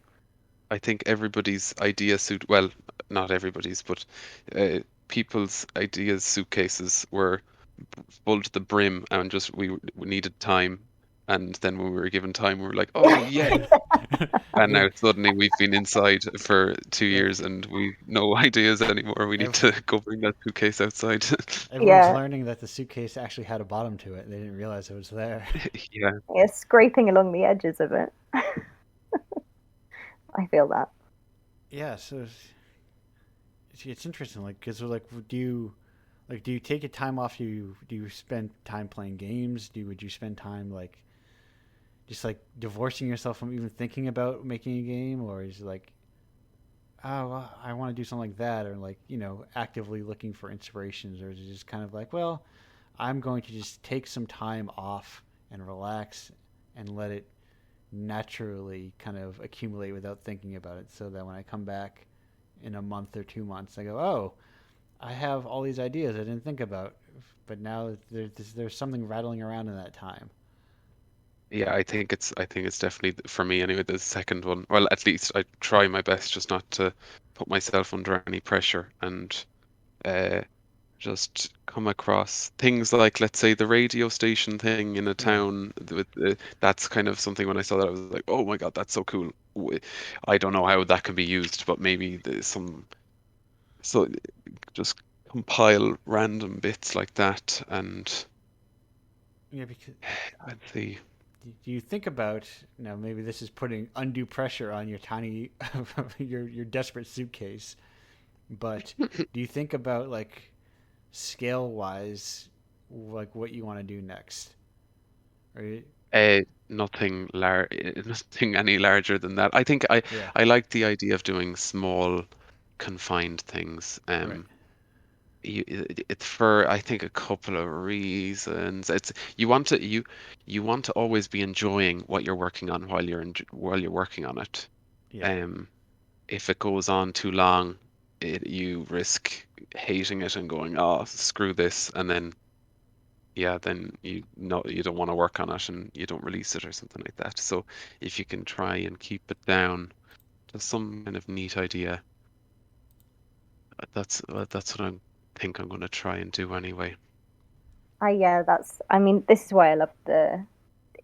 I think everybody's idea suit, well, not everybody's, but uh, people's ideas suitcases were full to the brim, and just we needed time. And then when we were given time, we were like, oh yeah. And We now suddenly we've been inside for 2 years right. and we've no ideas anymore. We need Ev- to go bring that suitcase outside. Everyone's Yeah, learning that the suitcase actually had a bottom to it. They didn't realize it was there. Yeah. yeah, scraping along the edges of it. I feel that. Yeah, so it's interesting, like, because like, do you take a time off? Do you spend time playing games? Would you spend time like just like divorcing yourself from even thinking about making a game, or is it like, oh, well, I want to do something like that, or like actively looking for inspirations, or is it just kind of like, well, I'm going to just take some time off and relax and let it naturally kind of accumulate without thinking about it, so that when I come back in a month or 2 months, I go, oh, I have all these ideas I didn't think about, but now there's something rattling around in that time. Yeah, I think it's definitely for me anyway, the second one. Well, at least I try my best just not to put myself under any pressure and uh just come across things like, let's say, the radio station thing in a Right. town that's kind of something. When I saw that, I was like, oh my God, that's so cool. I don't know how that can be used, but maybe there's some, so just compile random bits like that. And Yeah, because let's see. do you think about, now maybe this is putting undue pressure on your tiny your desperate suitcase, but do you think about like scale wise, like what you want to do next? Right? Nothing nothing any larger than that. I think I Yeah. I like the idea of doing small, confined things. Right. It's for, I think, a couple of reasons. It's you want to always be enjoying what you're working on while you're working on it. Yeah. Um, if it goes on too long, you risk hating it and going, oh, screw this, and then yeah, then you know you don't want to work on it and you don't release it or something like that. So if you can try and keep it down to some kind of neat idea, that's what I think I'm going to try and do anyway. Yeah, that's. I mean, this is why I love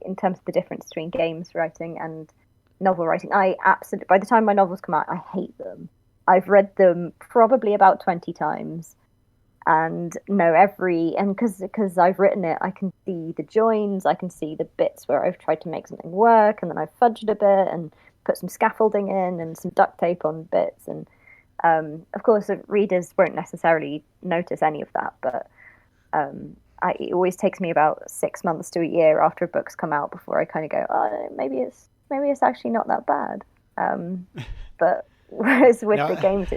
in terms of the difference between games writing and novel writing. I absolutely. By the time my novels come out, I hate them. I've read them probably about 20 times and know and because I've written it, I can see the joins, I can see the bits where I've tried to make something work, and then I've fudged a bit and put some scaffolding in and some duct tape on bits, and of course, readers won't necessarily notice any of that, but it always takes me about 6 months to a year after a book's come out before I kind of go, oh, maybe it's actually not that bad. But whereas with the Now, games,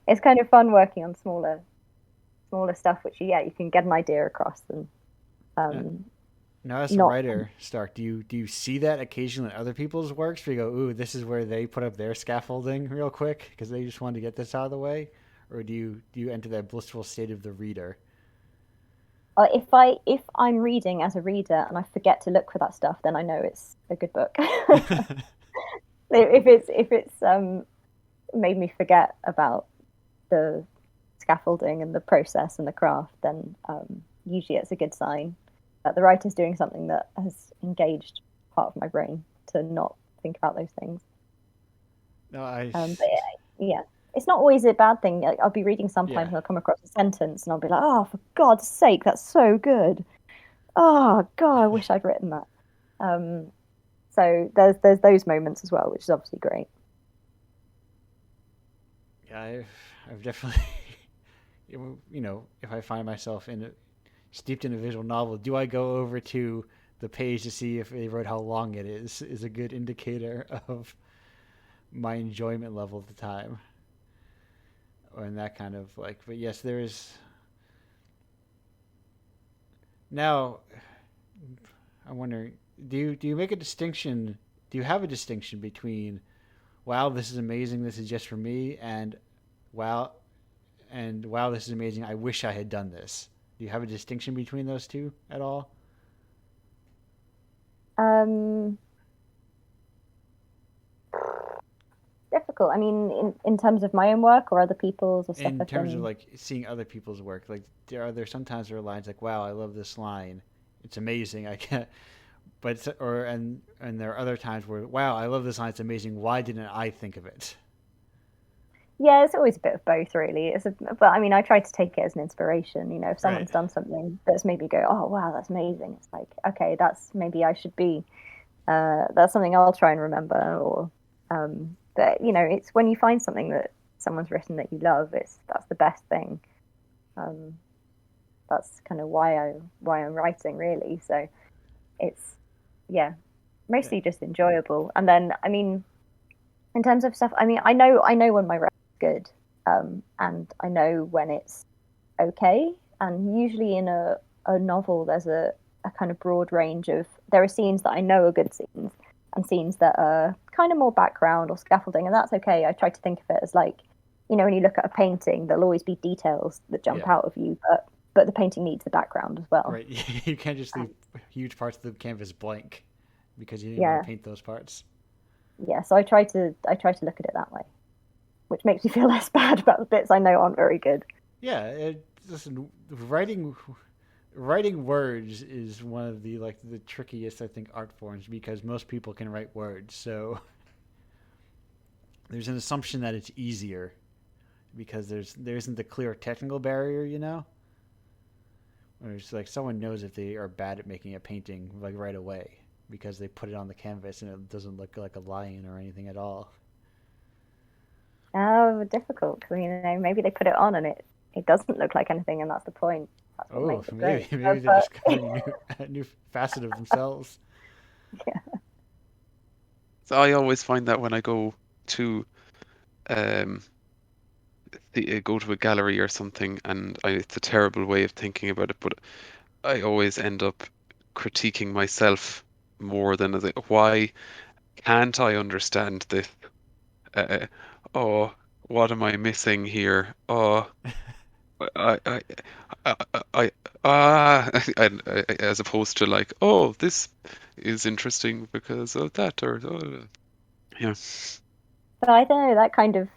it's kind of fun working on smaller stuff, which yeah, you can get an idea across and now, um, now as a not. writer, Stark, do you see that occasionally in other people's works? Where you go, ooh, this is where they put up their scaffolding real quick because they just wanted to get this out of the way, or do you enter that blissful state of the reader? If I'm reading as a reader and I forget to look for that stuff, then I know it's a good book. If it's made me forget about the scaffolding and the process and the craft, then usually it's a good sign that the writer's doing something that has engaged part of my brain to not think about those things. No, I. But yeah, it's not always a bad thing. Like, I'll be reading Yeah. sometimes and I'll come across a sentence and I'll be like, oh, for God's sake, that's so good. Oh, God, I wish I'd written that. Um, so there's those moments as well, which is obviously great. Yeah, I've definitely if I find myself steeped in a visual novel, do I go over to the page to see if they wrote how long it is a good indicator of my enjoyment level at the time, or in that kind of like. But yes, there is. Now, I'm wondering, do you make a distinction? Do you have a distinction between, wow, this is amazing, this is just for me, wow, wow, this is amazing, I wish I had done this? Do you have a distinction between those two at all? Um, Difficult. I mean, in terms of my own work or other people's or stuff In I've terms of been. like seeing other people's work, like there sometimes there are lines like, wow, I love this line, it's amazing, I can't. But or and there are other times where, wow, I love this line, it's amazing, why didn't I think of it? Yeah, it's always a bit of both, really. But I mean, I try to take it as an inspiration. If Right. someone's done something that's made me go, "Oh, wow, that's amazing," it's like, okay, that's maybe I should be. That's something I'll try and remember. But it's when you find something that someone's written that you love, that's the best thing. Um, that's kind of why I'm writing, really. So it's yeah, Yeah. mostly just enjoyable. And then, I mean, in terms of stuff, I mean, I know when my rep is good, and I know when it's okay. And usually in a novel, there's a kind of broad range of there are scenes that I know are good scenes and scenes that are kind of more background or scaffolding, and that's okay. I try to think of it as like, when you look at a painting, there'll always be details that jump Yeah. out of you, but the painting needs the background as well. Right. You can't just leave huge parts of the canvas blank because you didn't want to Yeah, paint those parts. yeah. So I try to look at it that way, which makes me feel less bad about the bits I know aren't very good. Yeah. Listen, writing words is one of the trickiest, I think, art forms because most people can write words. So there's an assumption that it's easier because there isn't the clear technical barrier, Or it's like someone knows if they are bad at making a painting like right away because they put it on the canvas and it doesn't look like a lion or anything at all. Oh, difficult. 'Cause, maybe they put it on and it doesn't look like anything, and that's the point. That's what Oh, makes it maybe great. maybe they're But discovering a new facet of themselves. yeah. So I always find that when I to um go to a gallery or something, and it's a terrible way of thinking about it, but I always end up critiquing myself more than why can't I understand this? Uh, oh, what am I missing here? Oh, I, I, I, I as opposed to like, oh, this is interesting because of that, or yeah, But I don't know, that kind of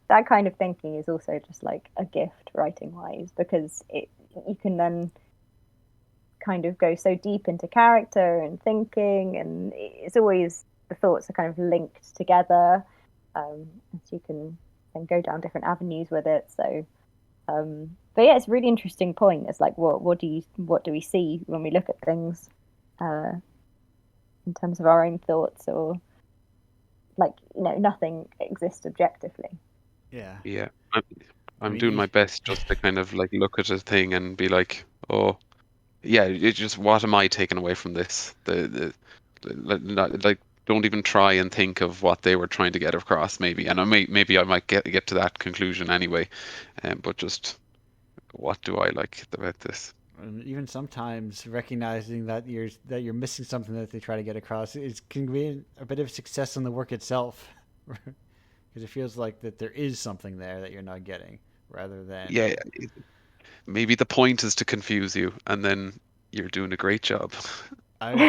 that kind of thinking is also just like a gift writing wise, because you can then kind of go so deep into character and thinking, and it's always the thoughts are kind of linked together, so you can then go down different avenues with it. So but yeah, it's a really interesting point. It's like what do we see when we look at things, uh, in terms of our own thoughts, or like nothing exists objectively. Yeah. yeah. I I'm doing mean, my best just to kind of like look at a thing and be like, oh, yeah, it's just what am I taking away from this? Like don't even try and think of what they were trying to get across, maybe. And maybe I might get to that conclusion anyway. But just what do I like about this? and even sometimes recognizing that you're missing something that they try to get across is can be a bit of success in the work itself, because it feels like that there is something there that you're not getting, rather than Yeah, maybe the point is to confuse you, and then you're doing a great job. I've.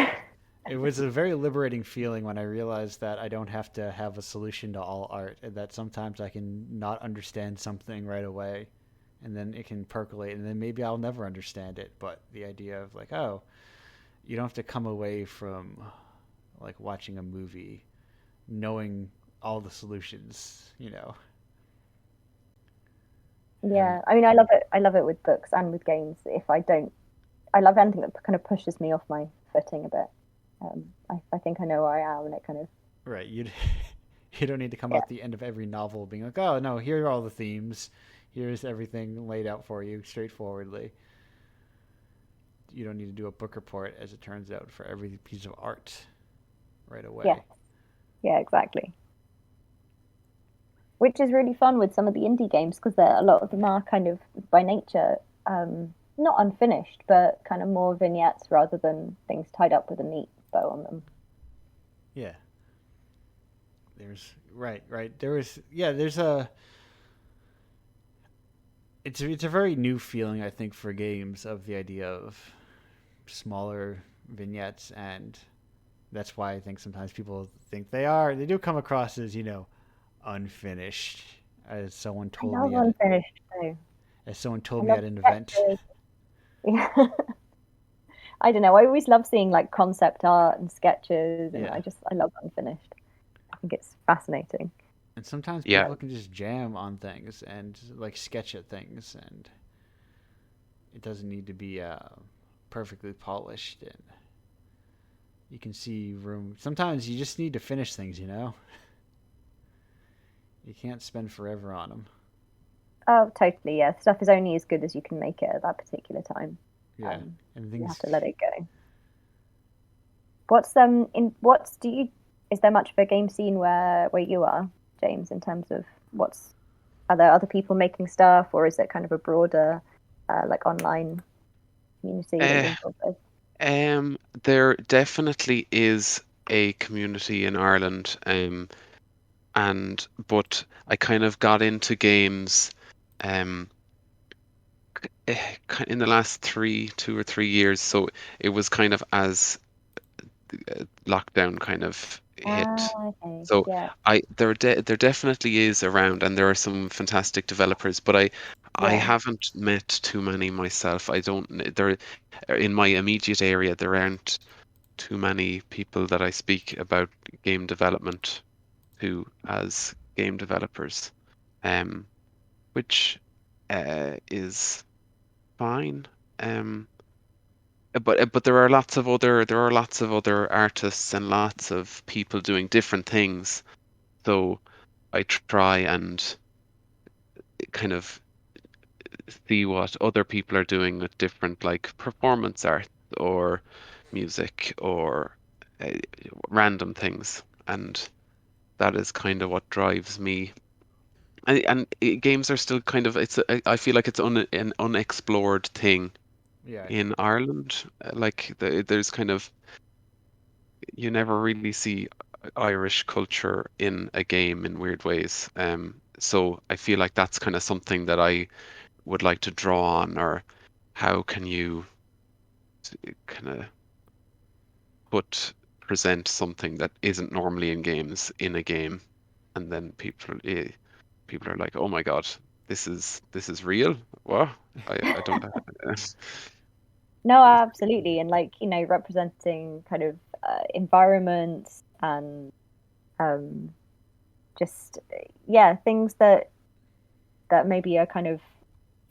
It was a very liberating feeling when I realized that I don't have to have a solution to all art, and that sometimes I can not understand something right away, and then it can percolate, and then maybe I'll never understand it. But the idea of like, oh, you don't have to come away from like watching a movie knowing all the solutions. And Yeah, I mean, I love it. I love it with books and with games. If I don't, I love anything that kind of pushes me off my footing a bit. I think I know where I am, and it kind of right, you you don't need to come yeah, out the end of every novel being like, oh no, here are all the themes. Here's everything laid out for you straightforwardly. You don't need to do a book report, as it turns out, for every piece of art right away. Yeah, yeah, exactly. Which is really fun with some of the indie games because a lot of them are kind of by nature not unfinished, but kind of more vignettes rather than things tied up with a neat bow on them. Yeah. There's right. There's a it's a very new feeling, I think, for games, of the idea of smaller vignettes, and that's why I think sometimes people think they do come across as, unfinished, as someone I told love me at unfinished too. as someone I told me love at an event. sketches. Yeah. I don't know. I always love seeing like concept art and sketches, and Yeah. I love unfinished. I think it's fascinating. And sometimes Yeah, people can just jam on things and like sketch at things, and it doesn't need to be perfectly polished, and you can see room. Sometimes you just need to finish things. You can't spend forever on them. Oh, totally. Yeah, stuff is only as good as you can make it at that particular time. Yeah, and You have things. to let it go. What's do you is there much of a game scene where you are, James, in terms of what's are there other people making stuff, or is it kind of a broader like online community that you're uh, involved with? there definitely is a community in Ireland, and but I kind of got into games, um, in the last 2 or 3 years. So it was kind of as lockdown kind of hit. Okay. So Yeah. there definitely is around, and there are some fantastic developers, but I Yeah. haven't met too many myself. I don't there in my immediate area there aren't too many people that I speak about game development to as game developers, um, which is fine. Um, but there are lots of other artists and lots of people doing different things. So I try and kind of see what other people are doing with different like performance art or music or uh, random things, and that is kind of what drives me. And games are still kind of I feel like it's an unexplored thing Yeah, in Ireland. Like there's kind of you never really see Irish culture in a game in weird ways. So I feel like that's kind of something that I would like to draw on, or how can you kind of put present something that isn't normally in games in a game, and then people are like, oh my God, this is real. What? I don't. No, absolutely, and like representing kind of environments and um, just yeah, things that maybe are kind of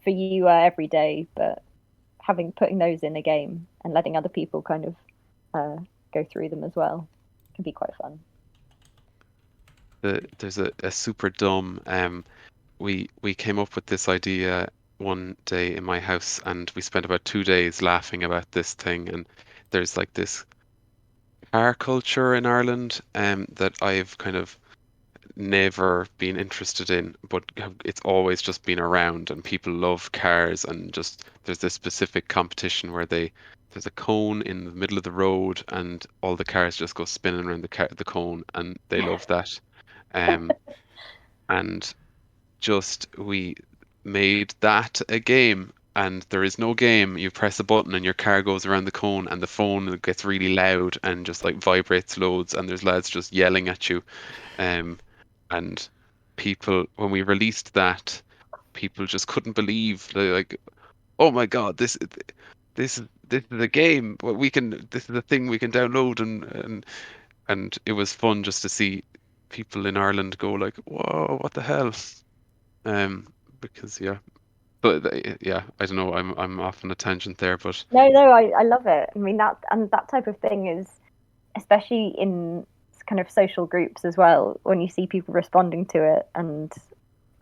for you every day, but putting those in a game and letting other people kind of uh, go through them as well can be quite fun. There's a super dumb. We came up with this idea one day in my house, and we spent about 2 days laughing about this thing. And there's like this car culture in Ireland, that I've kind of never been interested in, but it's always just been around, and people love cars, and just there's this specific competition where there's a cone in the middle of the road, and all the cars just go spinning around the cone, and they love that. Um, and just we made that a game. And there is no game. You press a button and your car goes around the cone, and the phone gets really loud and just like vibrates loads, and there's lads just yelling at you. Um, and people, when we released that, people just couldn't believe, like, oh my God, this is a game. We can This is a thing we can download, and it was fun just to see people in Ireland go like, whoa, what the hell? Because yeah, but yeah, I don't know. I'm off on a tangent there, but No, I love it. I mean that type of thing is especially in kind of social groups as well when you see people responding to it and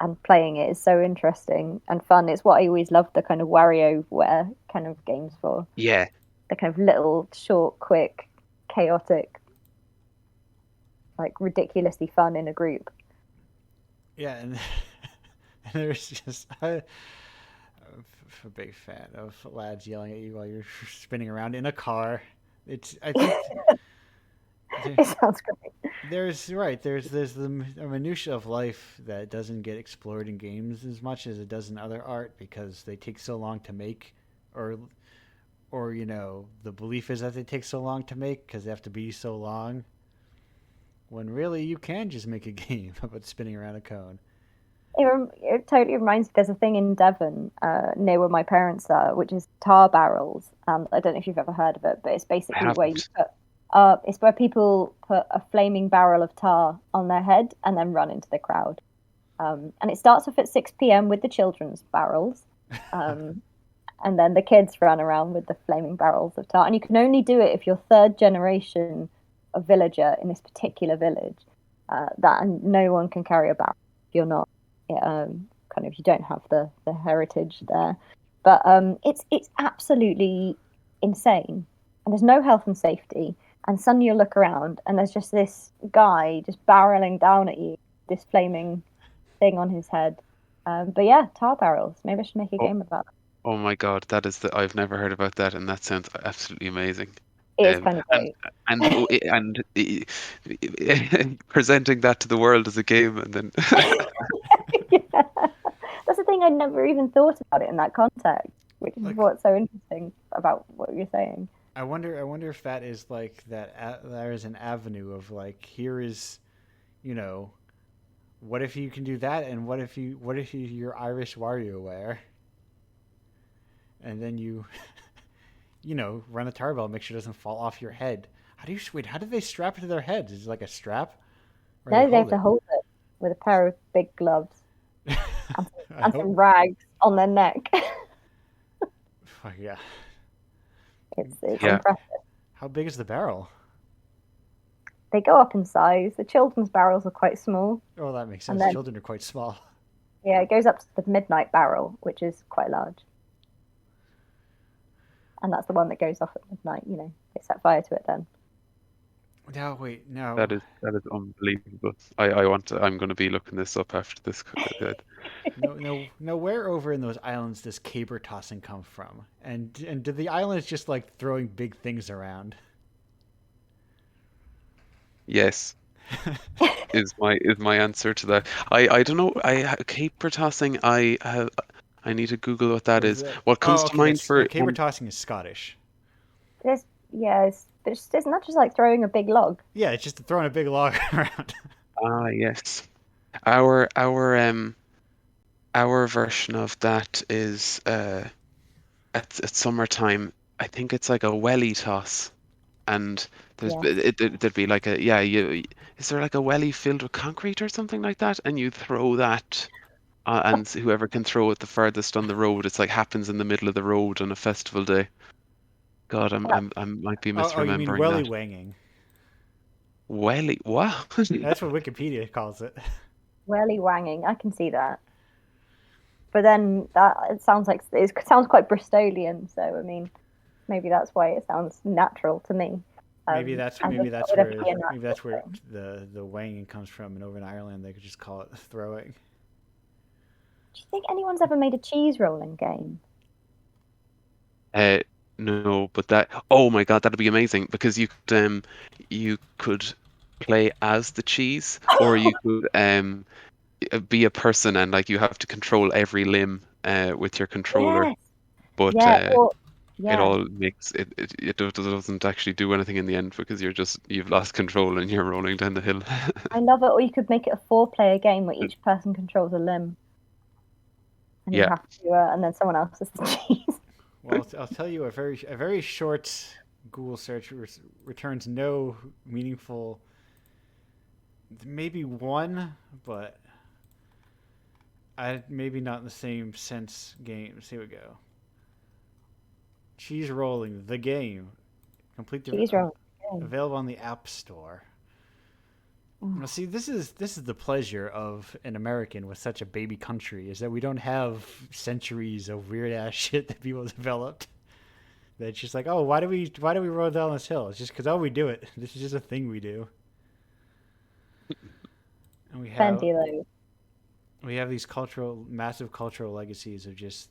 and playing it is so interesting and fun. It's what I always loved the kind of WarioWare kind of games for. Yeah. The kind of little, short, quick, chaotic, like ridiculously fun in a group. Yeah, and there's just I'm a big fan of lads yelling at you while you're spinning around in a car. I think It sounds great. there's the minutia of life that doesn't get explored in games as much as it does in other art because they take so long to make, or the belief is that they take so long to make because they have to be so long. When really you can just make a game about spinning around a cone. It totally reminds me. There's a thing in Devon, near where my parents are, which is tar barrels. I don't know if you've ever heard of it, but it's I basically where you haven't. put. It's where people put a flaming barrel of tar on their head and then run into the crowd. And it starts off at 6 p.m. with the children's barrels, um, and then the kids run around with the flaming barrels of tar. And you can only do it if you're third generation of villager in this particular village. That and no one can carry a barrel if you're not kind of you don't have the heritage there. But it's absolutely insane, and there's no health and safety. And suddenly you look around, and there's just this guy just barreling down at you, this flaming thing on his head. But yeah, tar barrels. Maybe I should make a Oh, game about that. oh my God, that is I've never heard about that, and that sounds absolutely amazing. It is Um, kind of and great. presenting that to the world as a game, and then Yeah. That's the thing. I never even thought about it in that context, which is Like what's so interesting about what you're saying. I wonder if that is like that. There is an avenue of like here is, you know, what if you can do that, and you're Irish WarioWare, and then you run a tarbell, make sure it doesn't fall off your head. How do you wait? How do they strap it to their heads? Is it like a strap, or they No, they have hold to it? hold it with a pair of big gloves and, I and hope. some rags on their neck. Oh, yeah. It's How yeah, impressive. how big is the barrel? They go up in size. The children's barrels are quite small, Oh, that makes and sense. then Children are quite small. yeah, it goes up to the midnight barrel, which is quite large, and that's the one that goes off at midnight. They set fire to it then. Now wait, no, that is unbelievable. I'm going to be looking this up after this. no, no, no. Where over in those islands does caber tossing come from? And do the islands just like throwing big things around? Yes, is my answer to that. I don't know. Caper tossing. I need to Google what that Or is is. that? What Oh, comes to okay. mind That's for caber one? tossing is Scottish. Yeah, isn't that just like throwing a big log? Yeah, it's just throwing a big log around. Ah, yes. Our version of that is at summertime. I think it's like a welly toss, and Yes. there'd be like a yeah. Is there like a welly filled with concrete or something like that, and you throw that. And whoever can throw it the furthest on the road, it's like happens in the middle of the road on a festival day. God, That I might be Oh, you mean misremembering welly that. wanging? Welly, what? That's what Wikipedia calls it. whirly wanging, I can see that. But then that it sounds quite Bristolian, so I mean, maybe that's why it sounds natural to me. Maybe that's As if maybe it that's would ever where be a maybe natural that's where thing. the wanging comes from, and over in Ireland they could just call it throwing. Do you think anyone's ever made a cheese rolling game? Uh, no, but that. Oh my God, that'd be amazing because you could play as the cheese, or you could be a person and like you have to control every limb with your controller, Yes. but Yeah. Or it yeah. all makes it doesn't actually do anything in the end because you've lost control and you're rolling down the hill. I love it. Or you could make it a four-player game where each person controls a limb, and you Yeah. have to, and then someone else is the cheese. Well, I'll tell you a very short Google search returns no meaningful, maybe one, but maybe not in the same sense games. Here we go. Cheese rolling the game, complete Cheese rolling game. available on the App Store. Now, see, this is the pleasure of an American with such a baby country is that we don't have centuries of weird ass shit that people developed. That's just like, oh, why do we roll down this hill? It's just because we do it. This is just a thing we do, and Plenty of those. we have these massive cultural legacies of just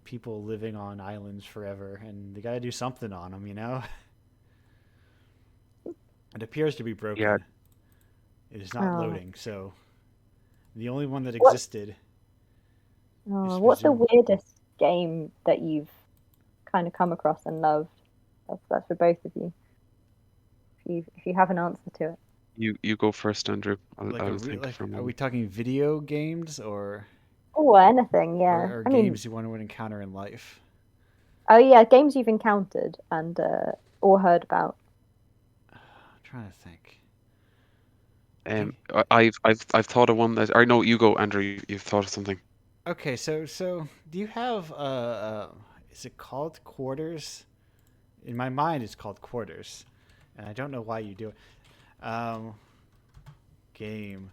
people living on islands forever, and they got to do something on them, you know. It appears to be Yeah. broken. It is not Oh, loading, so the only one that what? existed Oh, is what's the presumed. weirdest game that you've kind of come across and loved? That's for both of you. If you have an answer to it. You go first, Andrew. Like I'll think for a are we moment. talking video games Oh, anything, yeah. or I mean, games you want to encounter in life? oh yeah, games you've encountered and or heard about. I'm trying to think. Um, The I've thought of one that. Or no, you go, Andrew. You've thought of something. Okay, so do you have is it called Quarters? In my mind, it's called Quarters, and I don't know why you do it. Um, game.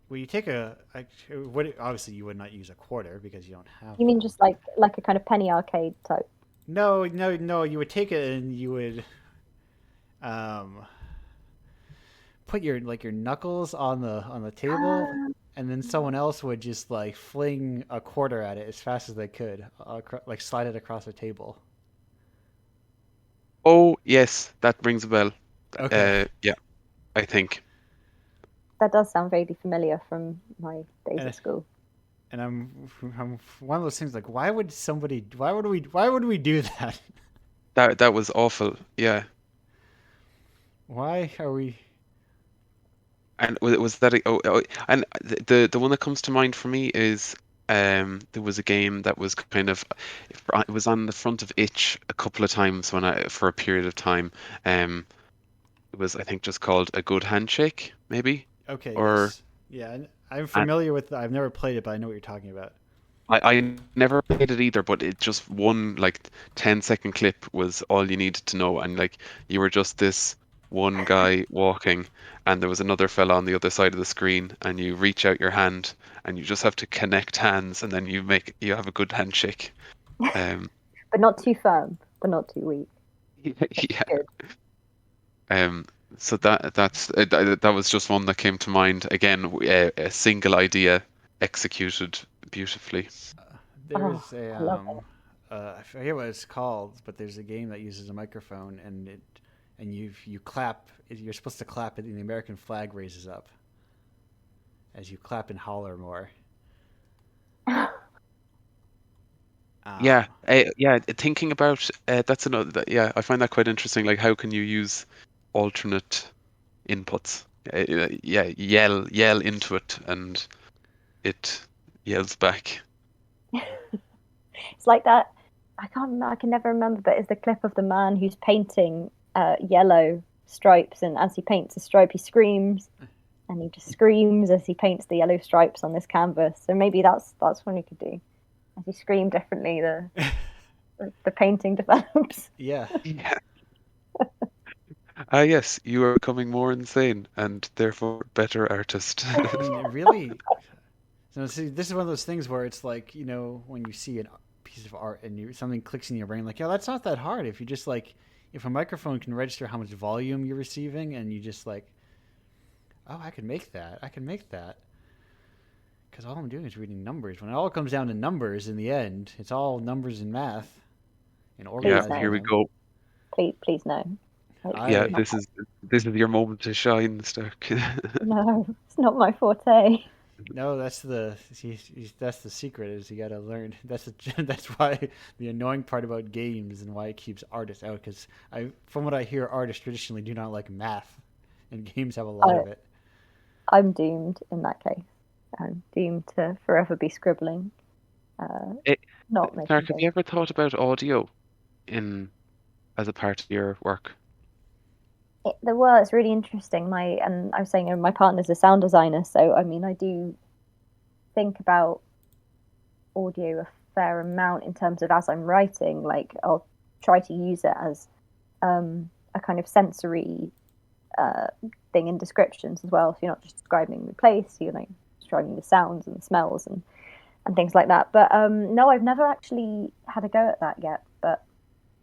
Well, you take what? Obviously, you would not use a quarter because you don't have You mean them. just like a kind of penny arcade type? No, no, no. You would take it and you would um, put your knuckles on the table, Ah, and then someone else would just like fling a quarter at it as fast as they could, like slide it across the table. Oh yes, that rings a bell. Okay, Yeah, I think. that does sound vaguely familiar from my days and at school. and I'm one of those things like why would we do that? That was awful. Yeah. Why are we? And was that and the one that comes to mind for me is there was a game that was kind of it was on the front of itch a couple of times when I for a period of time. Um, it was, I think, just called A Good Handshake, maybe. Okay, Or yes, yeah, I'm and familiar with. I've never played it, but I know what you're talking about. I never played it either, but it just one like 10-second clip was all you needed to know, and like you were just this one guy walking, and there was another fella on the other side of the screen, and you reach out your hand, and you just have to connect hands, and then you have a good handshake. Um, But not too firm, but not too weak. Just yeah. good. Um, so that was just one that came to mind. Again, a single idea executed beautifully. Oh, There's a I love it. I forget what it's called, but there's a game that uses a microphone, and you clap. You're supposed to clap it, and the American flag raises up as you clap and holler more. Yeah, Um, yeah. Thinking about that's another. Yeah, I find that quite interesting. Like, how can you use alternate inputs? Yeah, yell into it, and it yells back. It's like that. I can't. I can never remember, but it's the clip of the man who's painting yellow stripes, and as he paints a stripe, he screams, and he just screams as he paints the yellow stripes on this canvas. So maybe that's what he could do. As you scream differently, the painting develops. yeah, Yeah. Ah, yes, you are becoming more insane and therefore better artist. I mean, it really. So see, this is one of those things where it's like when you see a piece of art and something clicks in your brain, like, yeah, that's not that hard. If you just like, if a microphone can register how much volume you're receiving, and you just like, oh, I can make that. I can make that. Because all I'm doing is reading numbers. When it all comes down to numbers in the end, it's all numbers and math and Yeah, Please organizing here no. we them. go. Please no. Yeah, It's I not. this is your moment to shine, Stark. No, it's not my forte. No, that's the secret is you got to learn. That's why the annoying part about games and why it keeps artists out. Because from what I hear, artists traditionally do not like math, and games have a lot I, of it. I'm doomed in that case. I'm doomed to forever be scribbling, uh, Eh, not making Stark, have you games. ever thought about audio in as a part of your work? There were. It's really interesting. And I was saying, my partner's a sound designer, so I mean, I do think about audio a fair amount in terms of as I'm writing. Like, I'll try to use it as a kind of sensory uh, thing in descriptions as well. So you're not just describing the place, you're like describing the sounds and the smells and things like that. But no, I've never actually had a go at that yet. But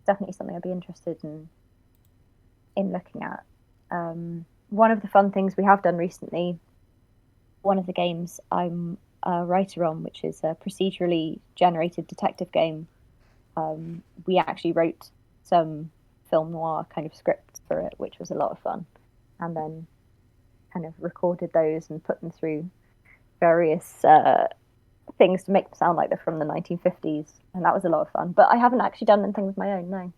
definitely something I'd be interested in looking at. One of the fun things we have done recently, one of the games I'm a writer on, which is a procedurally generated detective game, we actually wrote some film noir kind of scripts for it, which was a lot of fun, and then kind of recorded those and put them through various things to make them sound like they're from the 1950s, and that was a lot of fun. But I haven't actually done anything with my own, no.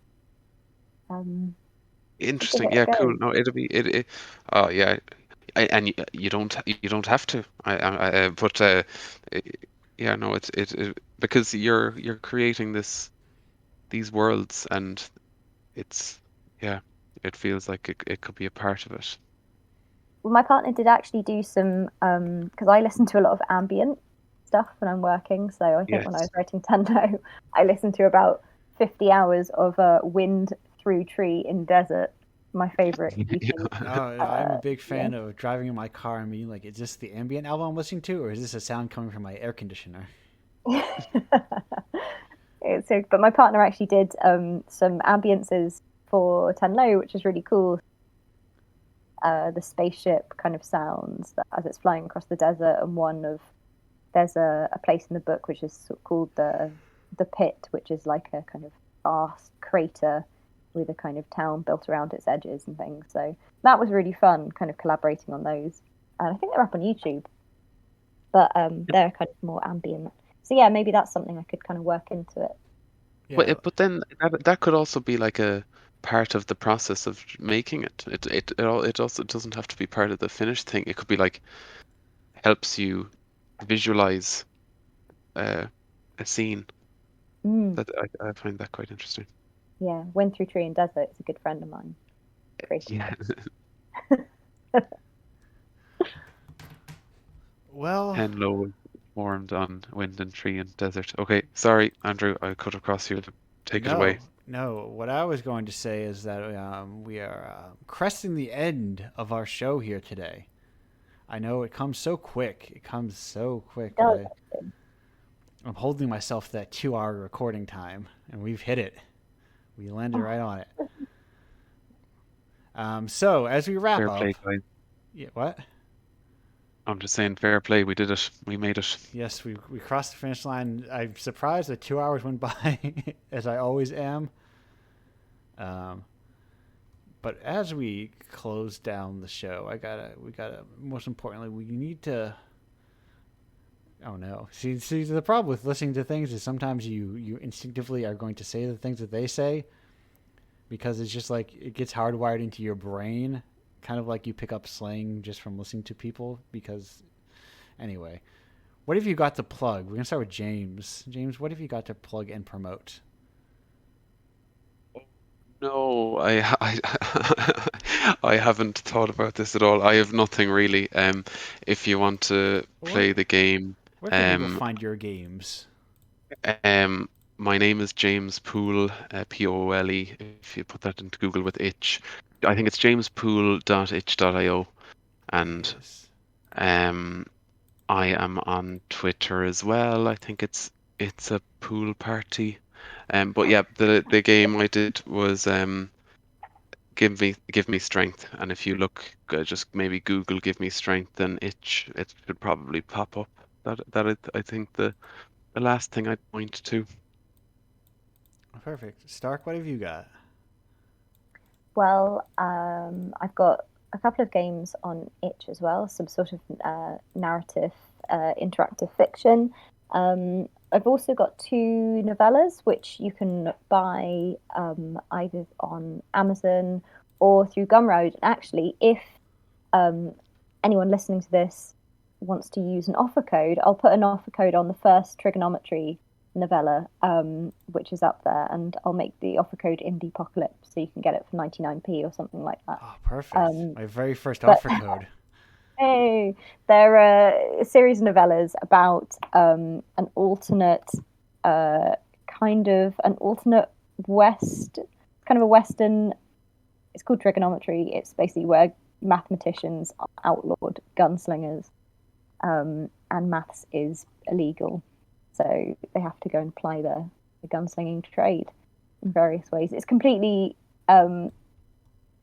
Interesting. Give it Yeah, a go. cool. No, it'll be it. Oh yeah, and you don't have to. But yeah, no, it because you're creating these worlds, and it's yeah, it feels like it could be a part of it. Well, my partner did actually do some because I listen to a lot of ambient stuff when I'm working. So I think when I was Yes. writing Tendo, I listened to about 50 hours of wind through tree in desert. My favorite YouTube. No, I'm a big Yeah. fan of driving in my car and being like, is this the ambient album I'm listening to, or is this a sound coming from my air conditioner? So, but my partner actually did some ambiences for Tenlo, which is really cool. The spaceship kind of sounds that as it's flying across the desert, and there's a place in the book which is called the pit, which is like a kind of vast crater with a kind of town built around its edges and things. So that was really fun, kind of collaborating on those. And I think they're up on YouTube, but they're kind of more ambient. So yeah, maybe that's something I could kind of work into it. Yeah, But then that could also be like a part of the process of making it. It also doesn't have to be part of the finished thing. It could be like helps you visualize a scene. Mm, That I find that quite interesting. yeah, Wind Through Tree and Desert is a good friend of mine. Created Yeah. that. well, Hen Low formed on wind and tree and desert. Okay, sorry, Andrew, I cut across you. Take it away. no. What I was going to say is that we are cresting the end of our show here today. I know it comes so quick. It comes so quick, but Does I'm holding myself to that 2 hour recording time, and we've hit it. We landed right on it. So as we wrap Fair up, play, guys. yeah, what? I'm just saying, fair play. We did it. We made it. Yes, we crossed the finish line. I'm surprised that 2 hours went by, as I always am. Um, but as we close down the show, we gotta. Most importantly, we need to. Oh no! See, the problem with listening to things is sometimes you instinctively are going to say the things that they say, because it's just like it gets hardwired into your brain, kind of like you pick up slang just from listening to people. Because anyway, what have you got to plug? We're gonna start with James. James, what have you got to plug and promote? No, I haven't thought about this at all. I have nothing really. If you want to Where play the game, where can people um, find your games? my name is James Poole, Poole. If you put that into Google with itch, I think it's jamespoole.itch.io, and Yes. um, I am on Twitter as well. I think it's a pool party. But yeah, the game I did was give me strength, and if you look, just maybe Google give me strength and itch, it should probably pop up. I think the last thing I'd point to. Perfect. Stark, what have you got? Well, I've got a couple of games on itch as well, some sort of narrative, interactive fiction. I've also got two novellas which you can buy either on Amazon or through Gumroad. And actually, if um, anyone listening to this wants to use an offer code, I'll put an offer code on the first trigonometry novella, which is up there, and I'll make the offer code Indiepocalypse so you can get it for 99p or something like that. Oh, perfect. Um, My very first but offer code. hey, they're a series of novellas about an alternate, kind of an alternate West, kind of a Western. It's called trigonometry. It's basically where mathematicians are outlawed gunslingers, and maths is illegal. So they have to go and ply the gunslinging trade in various ways. It's completely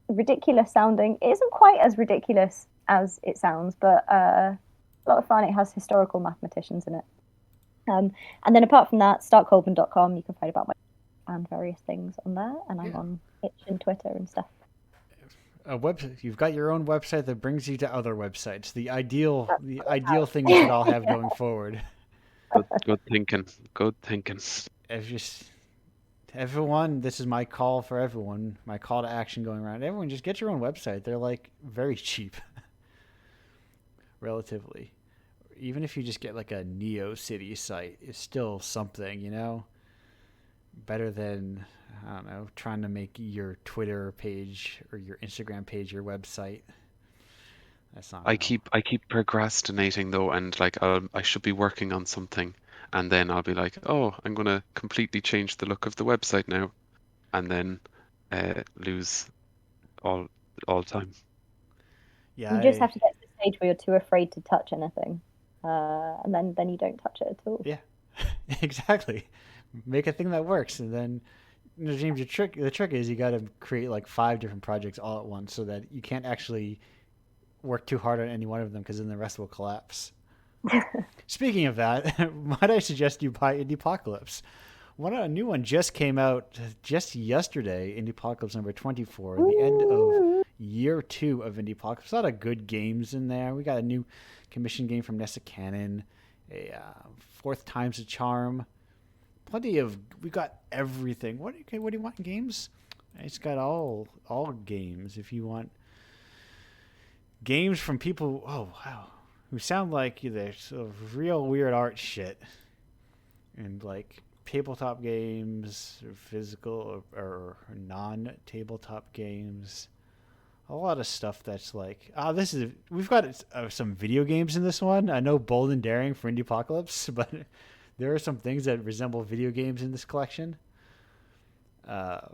ridiculous sounding. It isn't quite as ridiculous as it sounds, but a lot of fun. It has historical mathematicians in it. And then apart from that, starkcolburn.com, you can find about my and various things on there. And I'm on Itch and Twitter and stuff. You've got your own website that brings you to other websites. The ideal thing you should all have going forward. Good thinking. Good thinking. Everyone, this is my call for everyone. My call to action going around. Everyone, just get your own website. They're like very cheap, relatively. Even if you just get like a NeoCity site, it's still something, you know. Better than, I don't know, trying to make your Twitter page or your Instagram page your website. That's not. I keep procrastinating though, and like I should be working on something, and then I'll be like, oh, I'm gonna completely change the look of the website now, and then lose all time. Yeah, you just have to get to the stage where you're too afraid to touch anything, and then you don't touch it at all. Yeah, exactly. Make a thing that works, and then James, the trick is you got to create like 5 different projects all at once, so that you can't actually work too hard on any one of them, because then the rest will collapse. Speaking of that, might I suggest you buy Indiepocalypse? A new one just came out just yesterday. Indiepocalypse number 24, the end of year 2 of Indiepocalypse. A lot of good games in there. We got a new commission game from Nessa Cannon, a fourth time's a charm. We got everything. What do you want in games? It's got all games. If you want games from people, who sound like they're sort of real weird art shit, and like tabletop games, or physical or non-tabletop games. A lot of stuff that's like, we've got some video games in this one. I know Bold and Daring for Indiepocalypse, but there are some things that resemble video games in this collection. But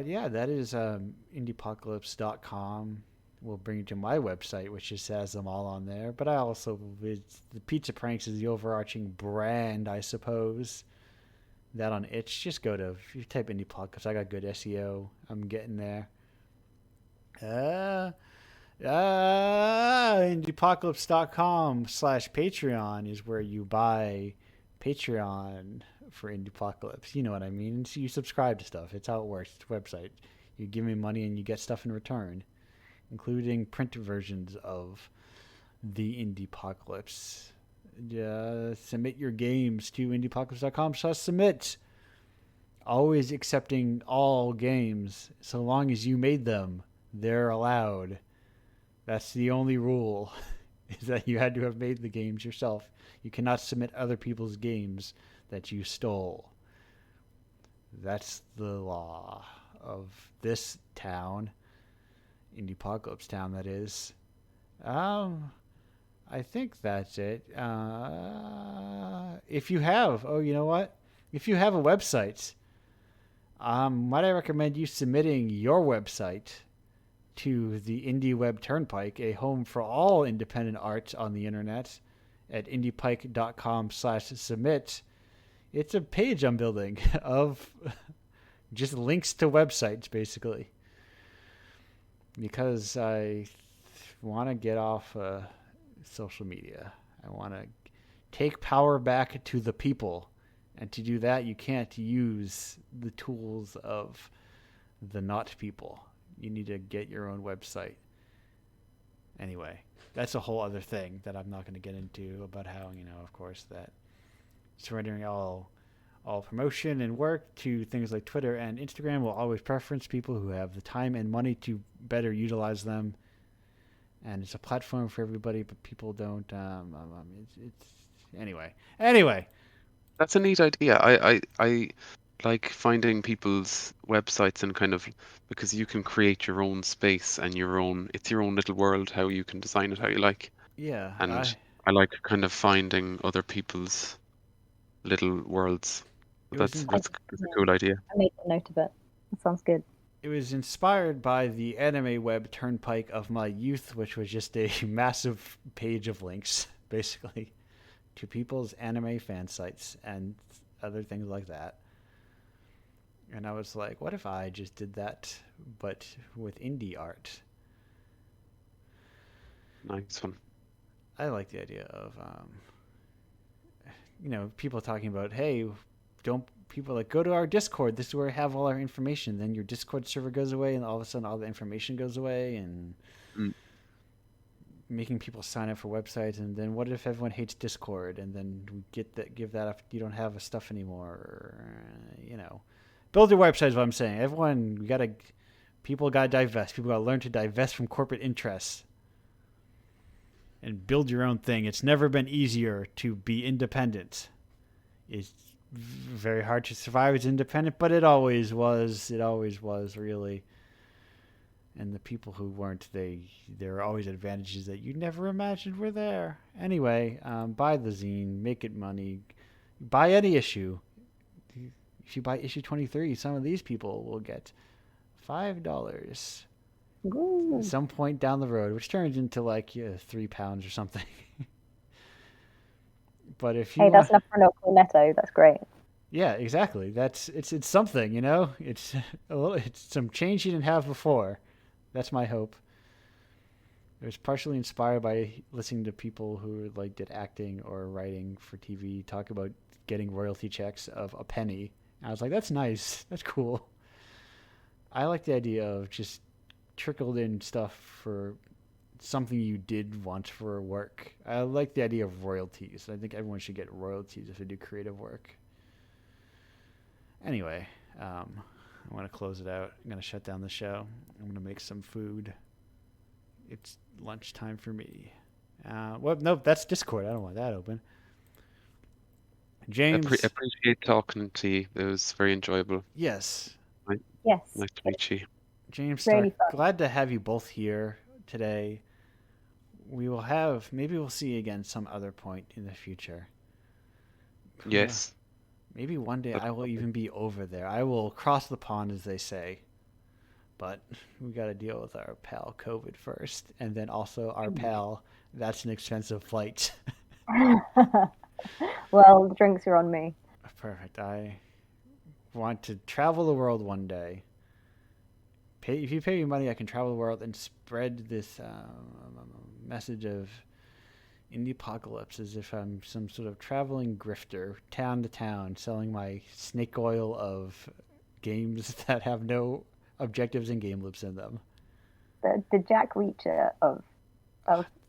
yeah, that is indiepocalypse.com. Will bring you to my website, which just has them all on there. But the Pizza Pranks is the overarching brand, I suppose. That on Itch, just if you type Indiepocalypse, I got good SEO. I'm getting there. Indiepocalypse.com/Patreon is where you buy Patreon for Indiepocalypse. You know what I mean? So you subscribe to stuff. It's how it works. It's a website. You give me money and you get stuff in return, including print versions of the Indiepocalypse. Submit your games to indiepocalypse.com/submit. Always accepting all games, so long as you made them. They're allowed. That's the only rule, is that you had to have made the games yourself. You cannot submit other people's games that you stole. That's the law of this town. Indiepocalypse town, that is. I think that's it. If you have a website, might I recommend you submitting your website to the Indie Web Turnpike, a home for all independent art on the internet, at indiepike.com/submit. It's a page I'm building of just links to websites, basically, because I want to get off social media. I want to take power back to the people, and to do that, you can't use the tools of the not people. You need to get your own website. Anyway, that's a whole other thing that I'm not going to get into, about how, of course, that surrendering all promotion and work to things like Twitter and Instagram will always preference people who have the time and money to better utilize them. And it's a platform for everybody, but people don't. Anyway. That's a neat idea. I like finding people's websites, and kind of, because you can create your own space and it's your own little world, how you can design it how you like. Yeah. And I like kind of finding other people's little worlds. That's a cool idea. I made a note of it. That sounds good. it was inspired by the anime web turnpike of my youth, which was just a massive page of links, basically, to people's anime fan sites and other things like that. And I was like, what if I just did that, but with indie art? Nice one. I like the idea of, people talking about, hey, don't people like go to our Discord? This is where we have all our information. Then your Discord server goes away, and all of a sudden, all the information goes away, and Mm. making people sign up for websites. And then what if everyone hates Discord, and then we give that up? You don't have a stuff anymore. Build your website is what I'm saying. Everyone, people gotta divest. People gotta learn to divest from corporate interests and build your own thing. It's never been easier to be independent. It's very hard to survive as independent, but it always was. It always was, really. And the people who weren't, there are always advantages that you never imagined were there. Anyway, buy the zine, make it money, buy any issue. If you buy issue 23, some of these people will get $5 Ooh. at some point down the road, which turns into like £3 or something. But if you Hey, that's enough for no cornetto. That's great. yeah, exactly. It's something, It's it's some change you didn't have before. That's my hope. It was partially inspired by listening to people who did acting or writing for TV talk about getting royalty checks of a penny. And I was like, that's nice. That's cool. I like the idea of just trickled in stuff for something you did want for work. I like the idea of royalties. I think everyone should get royalties if they do creative work. Anyway, I want to close it out. I'm going to shut down the show. I'm going to make some food. It's lunchtime for me. No, that's Discord. I don't want that open. James. Appreciate talking to you. It was very enjoyable. Yes. Yes. Nice to meet you. James Really Stark, fun. glad to have you both here today. Maybe we'll see you again some other point in the future. Yes. Maybe one day I will even be over there. I will cross the pond, as they say. But we got to deal with our pal COVID first. And then also our pal, that's an expensive flight. Well, the drinks are on me. Perfect. I want to travel the world one day. If you pay me money, I can travel the world and spread this message of Indiepocalypse as if I'm some sort of traveling grifter, town to town, selling my snake oil of games that have no objectives and game loops in them. The Jack Reacher of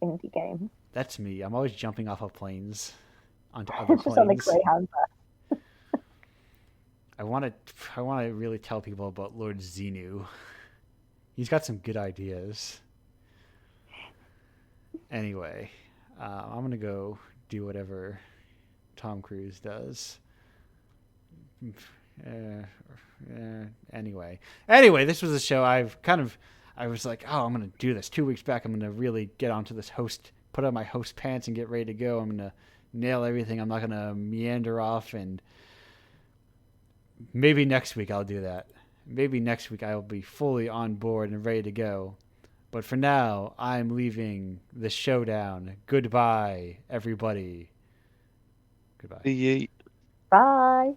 indie games. That's me. I'm always jumping off of planes onto other Just on the planes. Greyhound bus. I want to really tell people about Lord Xenu. He's got some good ideas. Anyway, I'm going to go do whatever Tom Cruise does. Anyway, this was a show I was like, oh, I'm going to do this. 2 weeks back, I'm going to really get onto this put on my host pants and get ready to go. I'm going to nail everything. I'm not going to meander off, and maybe next week I'll do that. Maybe next week I will be fully on board and ready to go. But for now, I'm leaving the showdown. Goodbye, everybody. Goodbye. See you. Bye.